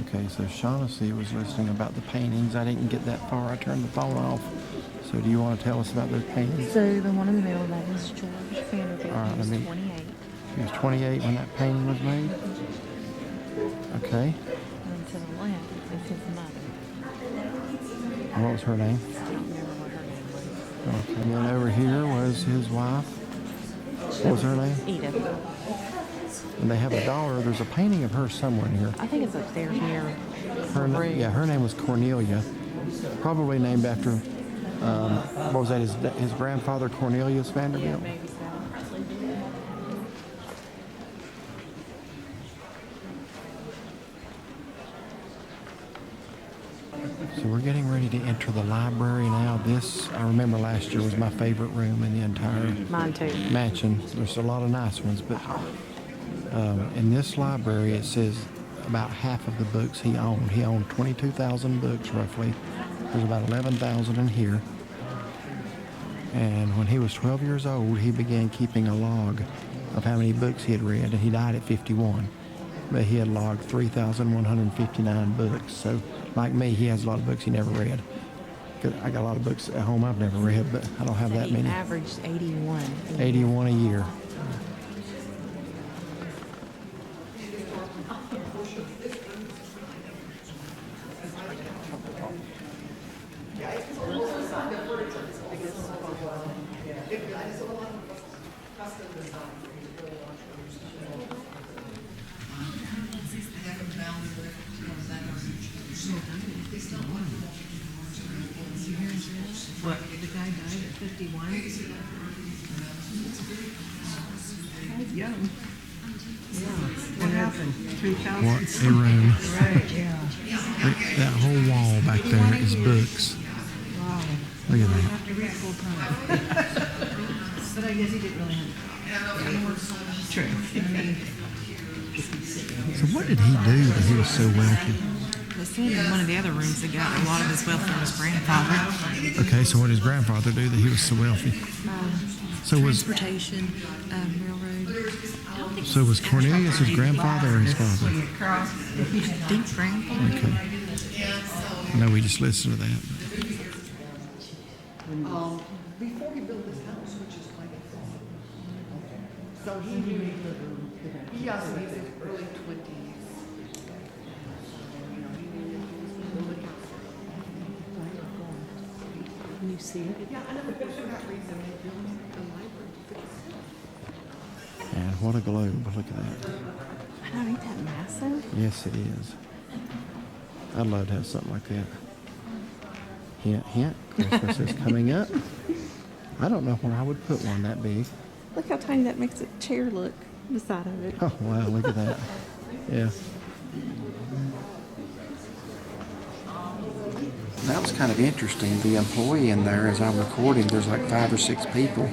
Okay, so Shaughnessy was listening about the paintings. I didn't get that far. I turned the phone off. So do you want to tell us about those paintings? So the one in the middle, that is George Vanderbilt. All right, He was let me- 28. He was 28 when that painting was made. Okay. And to the left is his mother. And what was her name? I don't remember what her name was. Okay. And then over here was his wife. What was her name? Edith. And they have a daughter. There's a painting of her somewhere in here. I think it's upstairs near Her, yeah, her name was Cornelia. Probably named after, what was that, his grandfather Cornelius Vanderbilt? maybe so. So we're getting ready to enter the library now. This, I remember last year, was my favorite room in the entire Mine too. mansion. There's a lot of nice ones, but in this library it says about half of the books he owned. He owned 22,000 books roughly. There's about 11,000 in here. And when he was 12 years old, he began keeping a log of how many books he had read, and he died at 51. But he had logged 3,159 books. So, like me, he has a lot of books he never read. 'Cause I got a lot of books at home I've never read, but I don't have that He many. averaged 81. 81 a year. What, the guy died at 51? Young. Yeah. What happened? 3,000? What a room. Right, yeah. That whole wall back there is books. Wow. Look at that. Have to read full time. But I guess he didn't really have. True. So what did he do that he was so wealthy? They said in one of the other rooms that got a lot of his wealth from his grandfather. Okay, so what did his grandfather do that he was so wealthy? So was Transportation, railroad. so was Cornelius his grandfather or his father? I think grandfather. Okay. I know we just listened to that. Before he built this house, which is like, so he yes, in his early 20s. You see it? Yeah, I know, but for that reason, they built the library to fix it. And what a globe! Look at that. I know, ain't that massive? Yes, it is. I'd love to have something like that. Hint, hint. Christmas is coming up. I don't know where I would put one that big. Look how tiny that makes the chair look, the side of it. Oh, wow, look at that. Yeah. That was kind of interesting. The employee in there, as I'm recording, there's like 5 or 6 people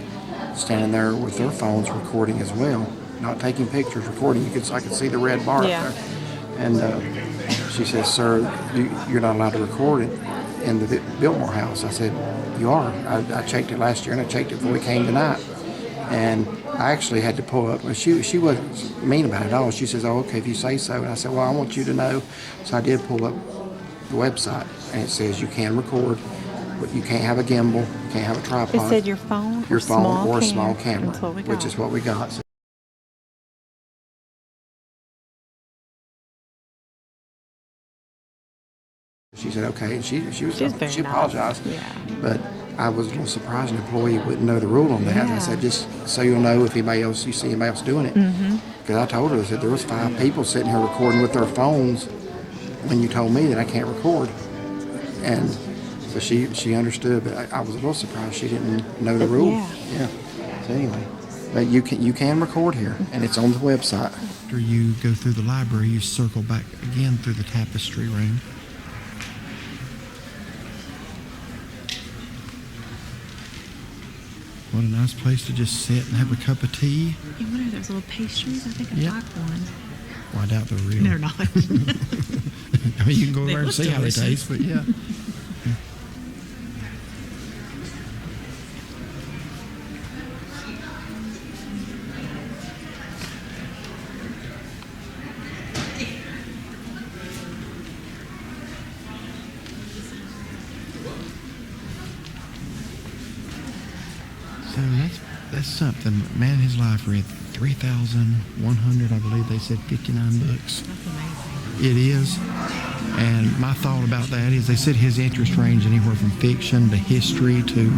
standing there with their phones recording as well. Not taking pictures, recording. I could see the red bar Yeah. up there. And she says, "Sir, you're not allowed to record it in the Biltmore House." I said, "You are. I checked it last year, and I checked it before we came tonight." And I actually had to pull up. She wasn't mean about it at all. She says, "Oh, okay, if you say so." And I said, "Well, I want you to know." So I did pull up the website, and it says you can record, but you can't have a gimbal, you can't have a tripod. It said your phone or a small camera, That's what we which got. is what we got. So she said, "Okay," and she very apologized. nice. Yeah. But I was a little surprised an employee wouldn't know the rule on that. Yeah. I said, "Just so you'll know if you see anybody else doing it." Because I told her, I said, there was 5 people sitting here recording with their phones when you told me that I can't record. And so she understood, but I was a little surprised she didn't know the rule. Yeah. So anyway, but you can record here, and it's on the website. After you go through the library, you circle back again through the tapestry room. What a nice place to just sit and have a cup of tea. You wonder if there's little pastries? I think I'd like one. Well, I doubt they're real. They're not. I mean, you can go over and see how they taste, but yeah. So that's something. Man in his life read 3,100, I believe they said 59 books. That's amazing. It is. And my thought about that is they said his interest range anywhere from fiction to history to,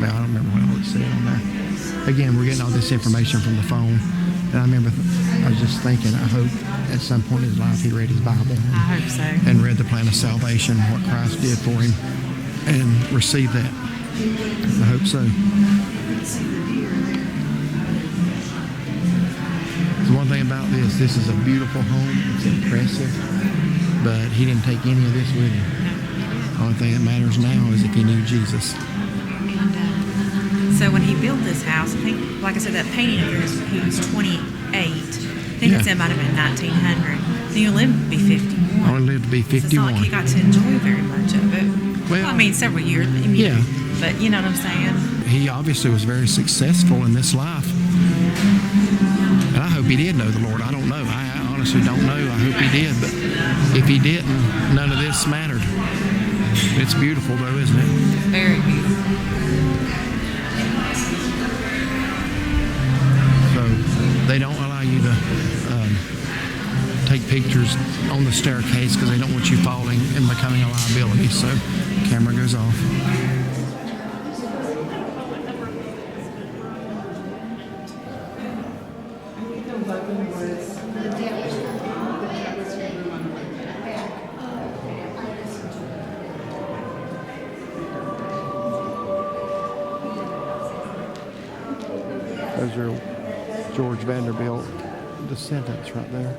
well, I don't remember what all it said on there. Again, we're getting all this information from the phone. And I remember, I was just thinking, I hope at some point in his life he read his Bible. I hope so. And read the plan of salvation, what Christ did for him, and received that. I hope so. The one thing about this is a beautiful home. It's impressive, but he didn't take any of this with him. The only thing that matters now is if he knew Jesus. And so when he built this house, I think, like I said, that painting of yours, he was 28. I think it said it might have been 1900. Then you lived to be 51. I only lived to be 51. So it's not like he got to enjoy very much of it. Well, I mean, several years. I mean, yeah. But you know what I'm saying? He obviously was very successful in this life. And I hope he did know the Lord. I don't know. I honestly don't know. I hope he did. But if he didn't, none of this mattered. It's beautiful, though, isn't it? Very beautiful. So they don't allow you to take pictures on the staircase because they don't want you falling and becoming a liability. So the camera goes off. Those are George Vanderbilt descendants right there.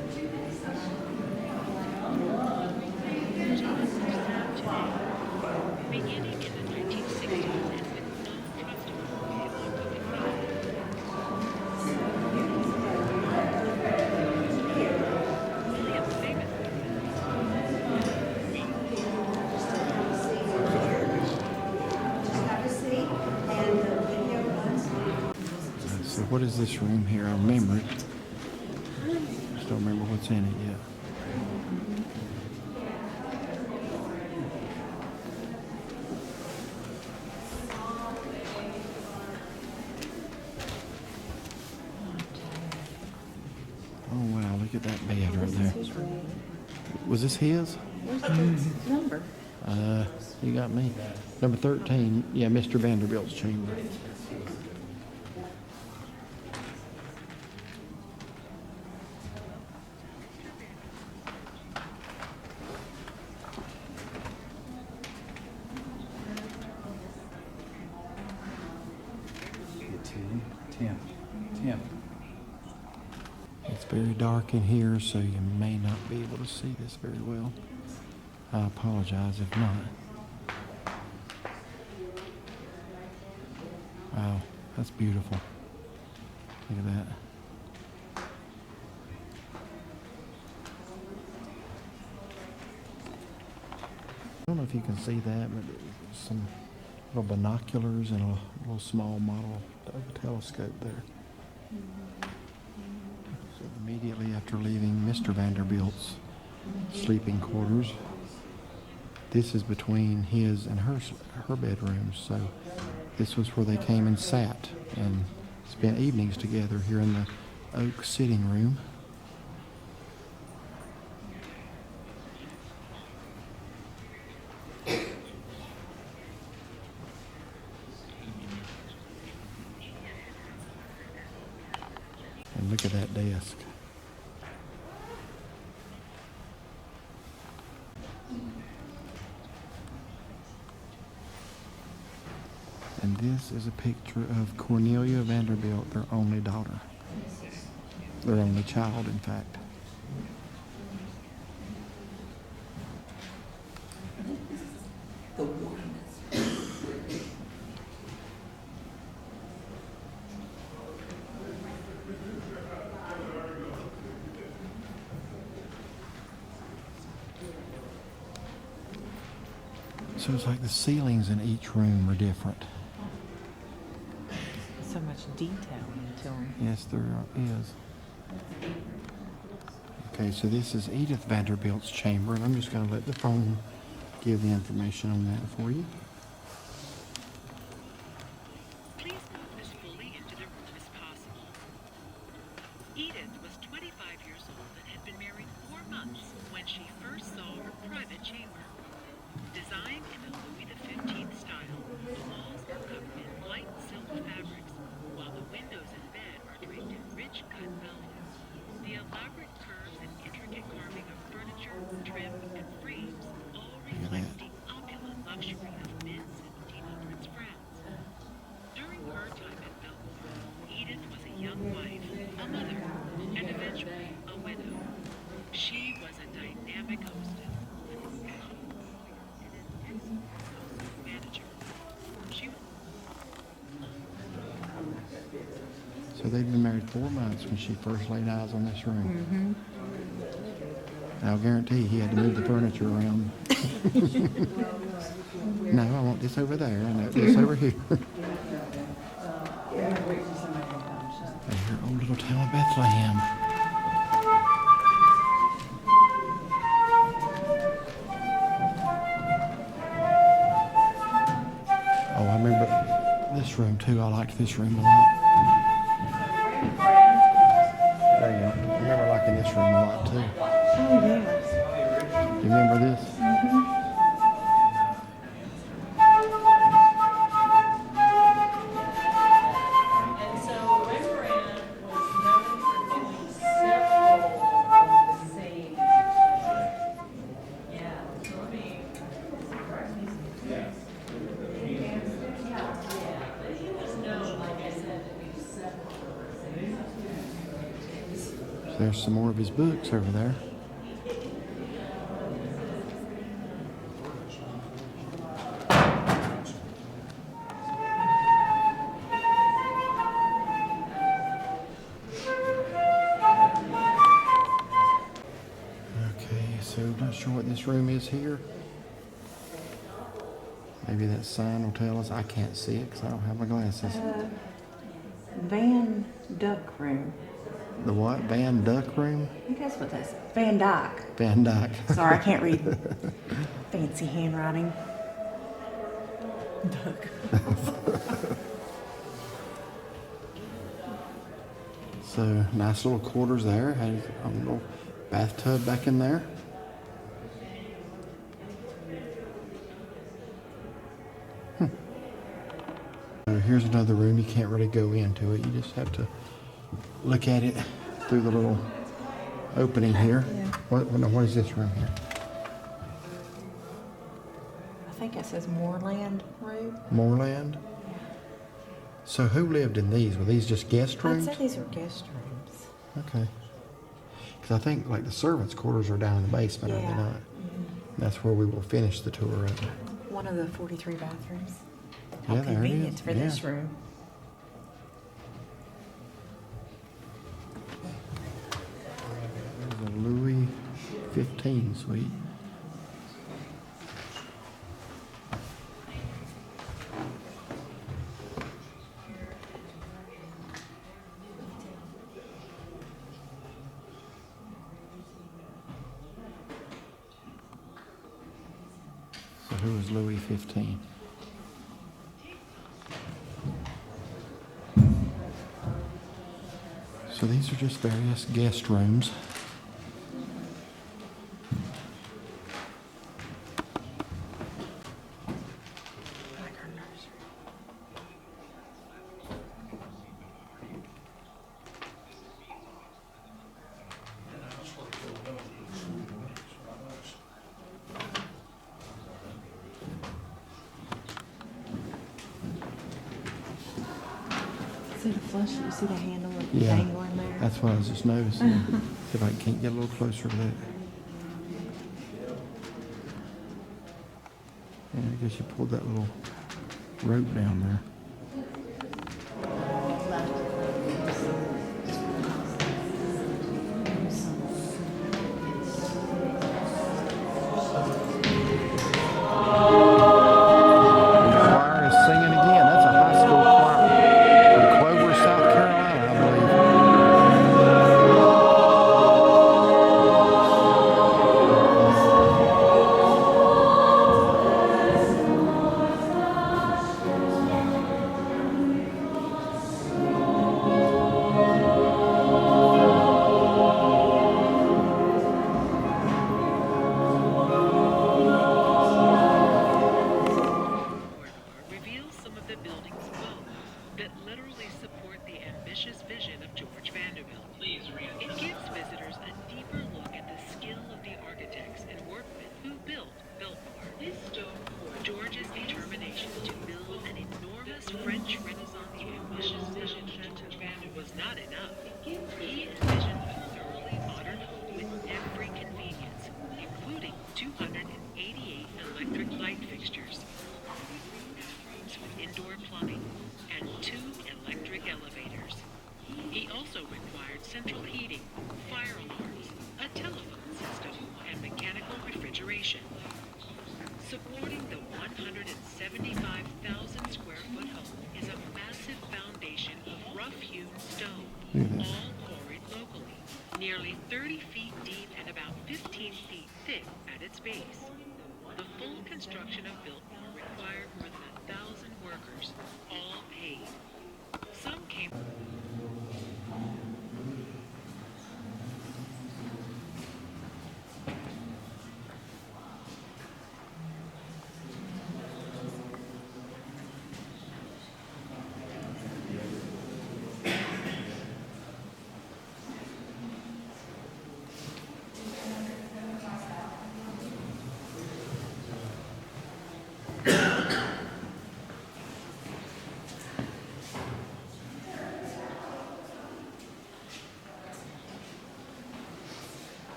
So what is this room here? I remember it. Just don't remember what's in it yet. Oh wow, look at that bed right there. Was this his? Number. You got me. Number 13. Yeah, Mr. Vanderbilt's chamber. It's very dark in here, so you may not be able to see this very well. I apologize if not. Wow, that's beautiful. Look at that. don't know if you can see that, but some little binoculars and a little small model of a telescope there. So immediately after leaving Mr. Vanderbilt's sleeping quarters, this is between his and her bedrooms. So this was where they came and sat and spent evenings together here in the oak sitting room. And look at that desk. And this is a picture of Cornelia Vanderbilt, their only daughter. Their only child, in fact. So it's like the ceilings in each room are different. So much detail into them. Yes, there is. Okay, so this is Edith Vanderbilt's chamber, and I'm just going to let the phone give the information on that for you. Please move as fully into the room as possible. Edith was 25 years old and had been married 4 months when she first saw her private chamber. Designed in the Louis XV style, the walls are covered in light silk fabrics, while the windows and bed are draped in rich cut velvet. The elaborate curves and intricate carving of furniture, trim, and frames all reflect the opulent luxury of mid-1700s France. During her time at Biltmore, Edith was a young wife, a mother, and eventually a widow. She was a dynamic hostess. So they'd been married 4 months when she first laid eyes on this room. Mm-hmm. I'll guarantee he had to move the furniture around. No, I want this over there. I want this over here. There's your old little town of Bethlehem. Oh, I remember this room too. I liked this room a lot. There you go. I remember liking this room a lot too. Oh, yes. Do you remember this? Mm-hmm. And so Rembrandt was known for doing several of the same. Yeah, so let me. Yeah, but he was known, like I said, to do several of the same. So there's some more of his books over there. Okay, so I'm not sure what this room is here. Maybe that sign will tell us. I can't see it because I don't have my glasses. Van Duck Room. The what? Van Duck Room? I think that's what that's. Van Dyke. Van Dyke. Sorry, I can't read fancy handwriting. So nice little quarters there. Has a little bathtub back in there. So here's another room. You can't really go into it. You just have to look at it through the little opening here. Yeah. What is this room here? I think it says Moorland Road. Moorland? So who lived in these? Were these just guest I'd rooms? say these are guest rooms. Okay. Because I think like the servants' quarters are down in the basement, are they Yeah. not? That's where we will finish the tour of. One of the 43 bathrooms. How Yeah, there it convenient is. for Yeah. this room. There's a Louis XV suite. So who was Louis 15? So these are just various guest rooms. See the flush? You see the handle with the Yeah, dangling there? that's what I was just noticing. See if I can't get a little closer to that. Yeah, I guess you pulled that little rope down there. Supporting the 175,000 square foot home is a massive foundation of rough-hewn stone, all quarried locally, nearly 30 feet deep and about 15 feet thick at its base. The full construction of Biltmore required more than 1,000 workers, all paid. Some came...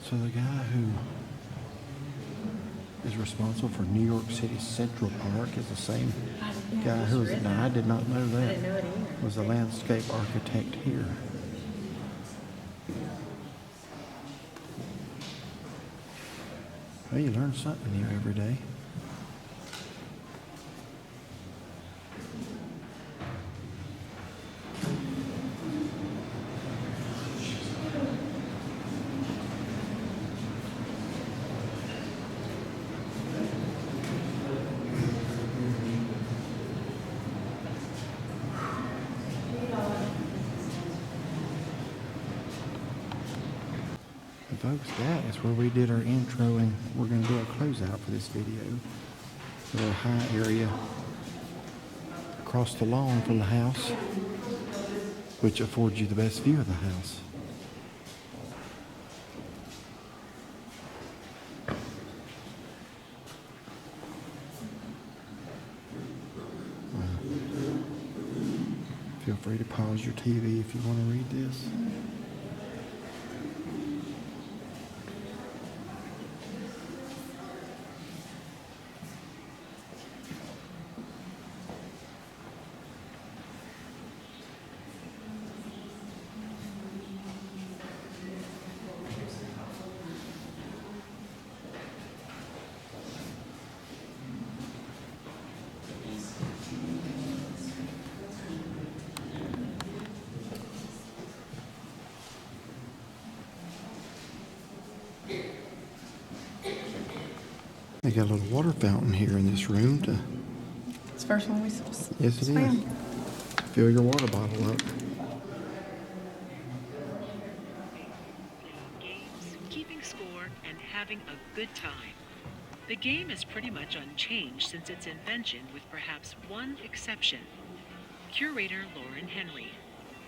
So the guy who is responsible for New York City's Central Park is the same guy who was, now I did not know that, I didn't know it either. was a landscape architect here. Well, you learn something new every day. Folks, that is where we did our intro, and we're going to do a closeout for this video. A little high area across the lawn from the house, which affords you the best view of the house. Feel free to pause your TV if you want to read this. They got a little water fountain here in this room to, It's the first one we yes it is, fill your water bottle up. Games, keeping score, and having a good time. The game is pretty much unchanged since its invention, with perhaps one exception. Curator Lauren Henry.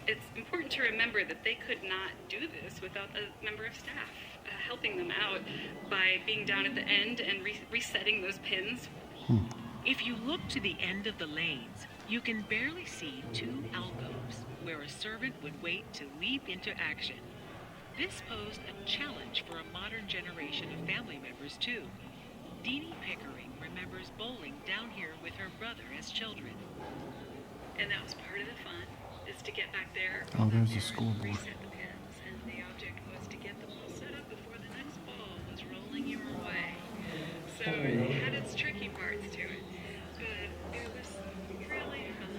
It's important to remember that they could not do this without a member of staff helping them out by being down at the end and resetting those pins. If you look to the end of the lanes, you can barely see two alcoves where a servant would wait to leap into action. This posed a challenge for a modern generation of family members too. Deanie Pickering remembers bowling down here with her brother as children. And that was part of the fun, is to get back there. Oh, there's the scoreboard. Reset the pins, and the object was to get the ball set up before the next ball was rolling your way. So it had its tricky parts to it, but it was really fun.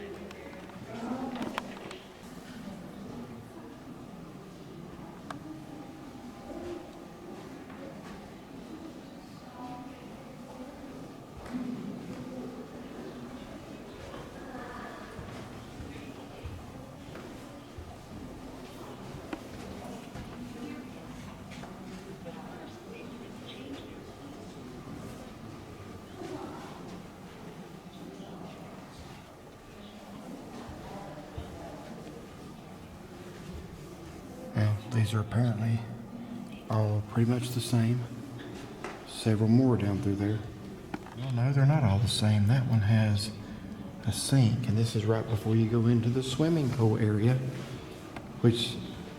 Well, these are apparently all pretty much the same. Several more down through there. Well, no, they're not all the same. That one has a sink, and this is right before you go into the swimming pool area, which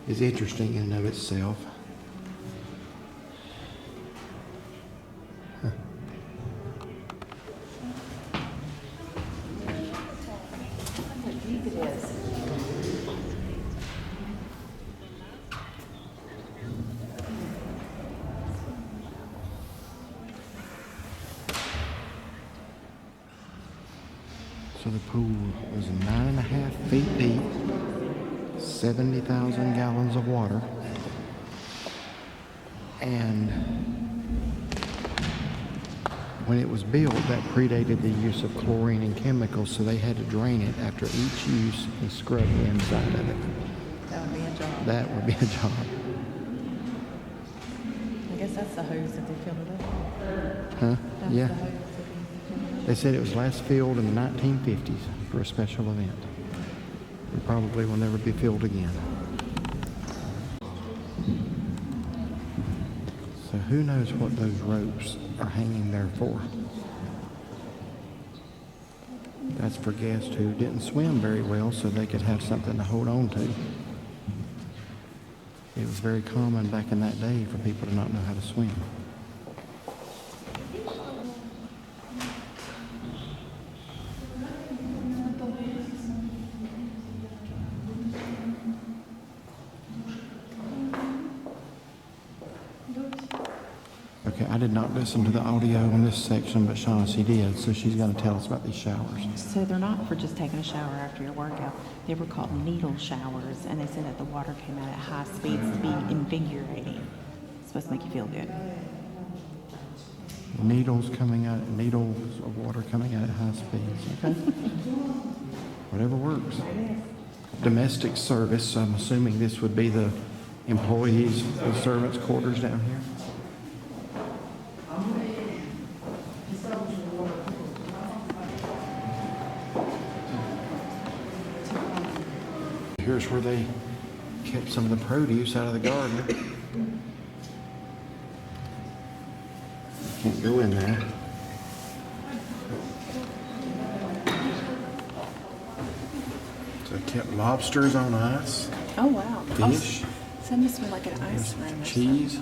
is interesting in and of itself. Huh. So the pool was 9.5 feet deep, 70,000 gallons of water, and when it was built, that predated the use of chlorine and chemicals, so they had to drain it after each use and scrub the inside of it. That would be a job. That would be a job. I guess that's the hose that they filled it up. Huh? That's Yeah. the hose that they filled it up. They said it was last filled in the 1950s for a special event. It probably will never be filled again. So who knows what those ropes are hanging there for? That's for guests who didn't swim very well, so they could have something to hold on to. It was very common back in that day for people to not know how to swim. Okay, I did not listen to the audio on this section, but Shaughnessy did, so she's going to tell us about these showers. So they're not for just taking a shower after your workout. They were called needle showers, and they said that the water came out at high speeds to be invigorating. It's supposed to make you feel good. Needles of water coming out at high speeds. Okay. Whatever works. Domestic service, I'm assuming this would be the employees, the servants' quarters down here. Here's where they kept some of the produce out of the garden. Can't go in there. So they kept lobsters on ice. Oh, wow. Fish. So it must be like an ice room or Cheese.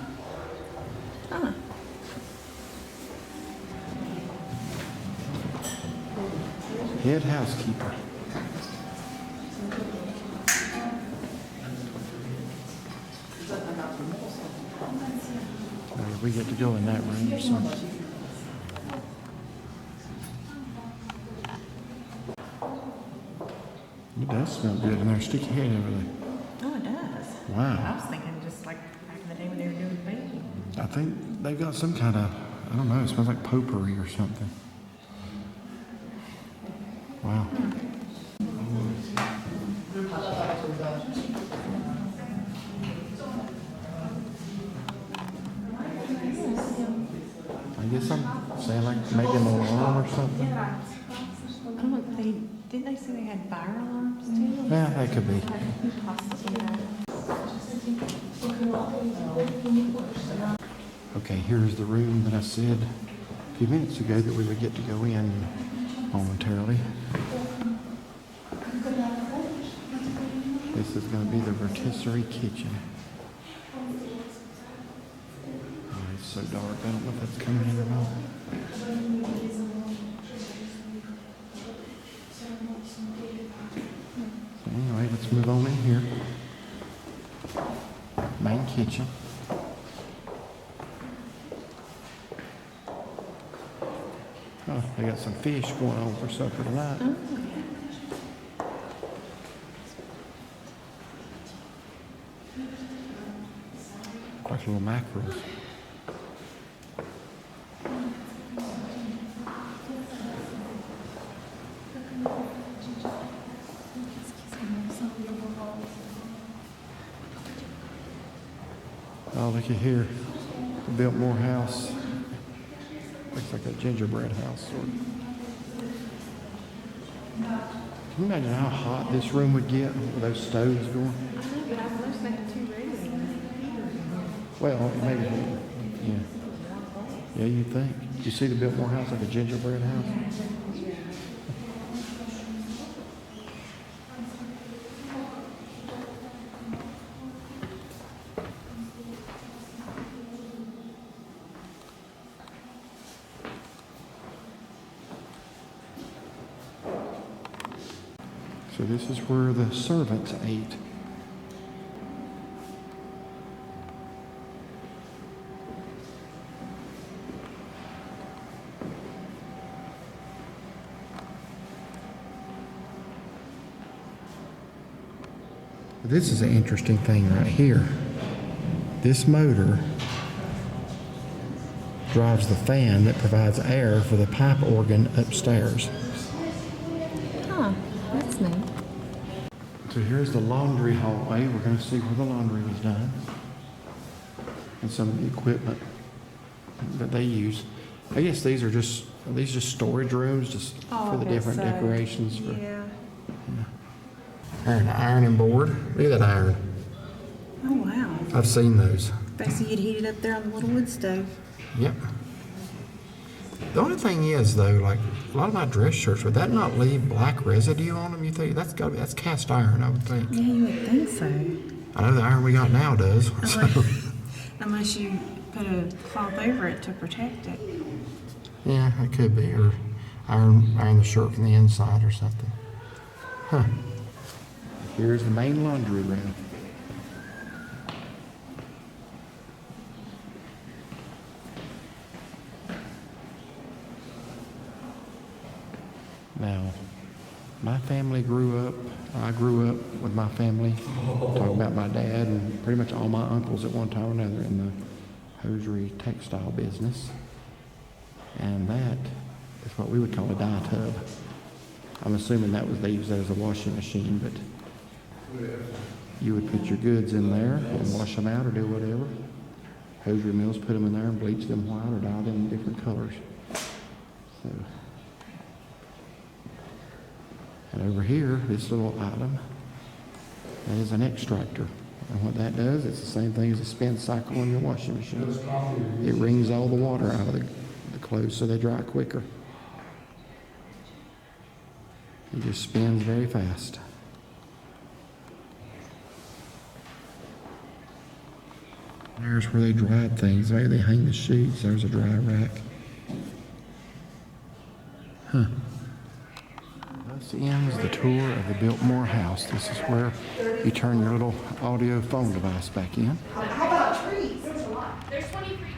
Huh. Head housekeeper. We get to go in that room, so. It does smell good in there. Stick your head over there. Oh, it does. Wow. I was thinking just like back in the day when they were doing baking. I think they've got some kind of I don't know, it smells like potpourri or something. Wow. I guess I'm saying like maybe an alarm or something. Didn't they say they had fire alarms too? Yeah, that could be. Okay, here's the room that I said a few minutes ago that we would get to go in momentarily. This is going to be the rotisserie kitchen. Oh, it's so dark. I don't know if that's coming in or not. So anyway, let's move on in here. Main kitchen. Oh, they got some fish going on for supper tonight. Quite a little mackerels. Oh, look at here, the Biltmore House. Looks like a gingerbread house, sort of. Can you imagine how hot this room would get with those stoves going? I know, but I've noticed they have two radios. Well, maybe, yeah. Yeah, you'd think. You see the Biltmore House like a gingerbread house? So this is where the servants ate. This is an interesting thing right here. This motor drives the fan that provides air for the pipe organ upstairs. Huh, that's neat. So here's the laundry hallway. We're going to see where the laundry was done and some of the equipment that they use. I guess these are just storage rooms just for the different decorations. Yeah. An ironing board. Look at that iron. Oh, wow. I've seen those. Basically, you'd heat it up there on the little wood stove. Yep. The only thing is, though, like a lot of my dress shirts, would that not leave black residue on them? You think that's cast iron? I would think. Yeah, you would think so. I know the iron we got now does. Unless you put a cloth over it to protect it. Yeah, it could be, or iron the shirt from the inside or something. Huh. Here's the main laundry room. Now, my family I grew up with my family, talking about my dad and pretty much all my uncles at one time or another in the hosiery textile business. And that is what we would call a dye tub. I'm assuming they used that as a washing machine, but you would put your goods in there and wash them out or do whatever. Hosiery mills put them in there and bleach them white or dye them in different colors. So, and over here, this little item, that is an extractor. And what that does, it's the same thing as a spin cycle on your washing machine. It wrings all the water out of the clothes so they dry quicker. It just spins very fast. There's where they dried things. Maybe they hang the sheets. There's a dry rack. Huh. Thus ends the tour of the Biltmore House. This is where you turn your little audio phone device back in. How about trees? There's a lot. There's 23.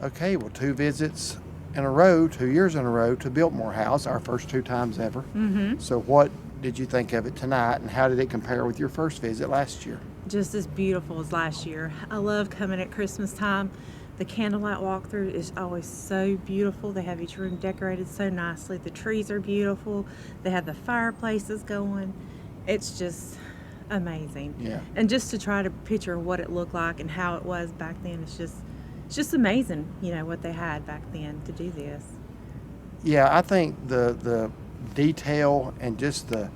Okay, well, 2 visits in a row, 2 years in a row to Biltmore House, our first 2 times ever. So what did you think of it tonight, and how did it compare with your first visit last year? Just as beautiful as last year. I love coming at Christmas time. The candlelight walkthrough is always so beautiful. They have each room decorated so nicely. The trees are beautiful. They have the fireplaces going. It's just amazing. Yeah. And just to try to picture what it looked like and how it was back then, it's just amazing, you know, what they had back then to do this. Yeah, I think the detail and just the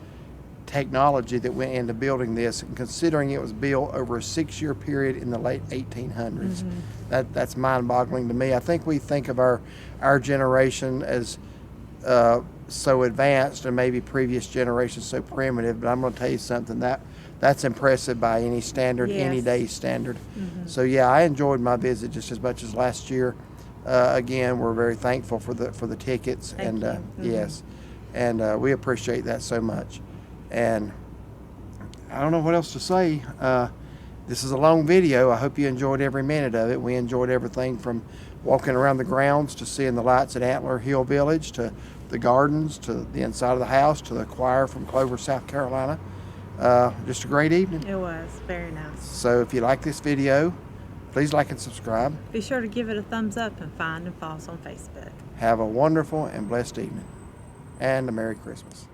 technology that went into building this, and considering it was built over a 6-year period in the late 1800s, that's mind-boggling to me. I think we think of our generation as so advanced, and maybe previous generations so primitive, but I'm going to tell you something, that's impressive by any standard, any day standard. So yeah, I enjoyed my visit just as much as last year. Again, we're very thankful for the tickets. Thank you. Yes, and we appreciate that so much. And I don't know what else to say. This is a long video. I hope you enjoyed every minute of it. We enjoyed everything from walking around the grounds to seeing the lights at Antler Hill Village, to the gardens, to the inside of the house, to the choir from Clover, South Carolina. Just a great evening. It was very nice. So if you like this video, please like and subscribe. Be sure to give it a thumbs up and find and follow us on Facebook. Have a wonderful and blessed evening, and a Merry Christmas.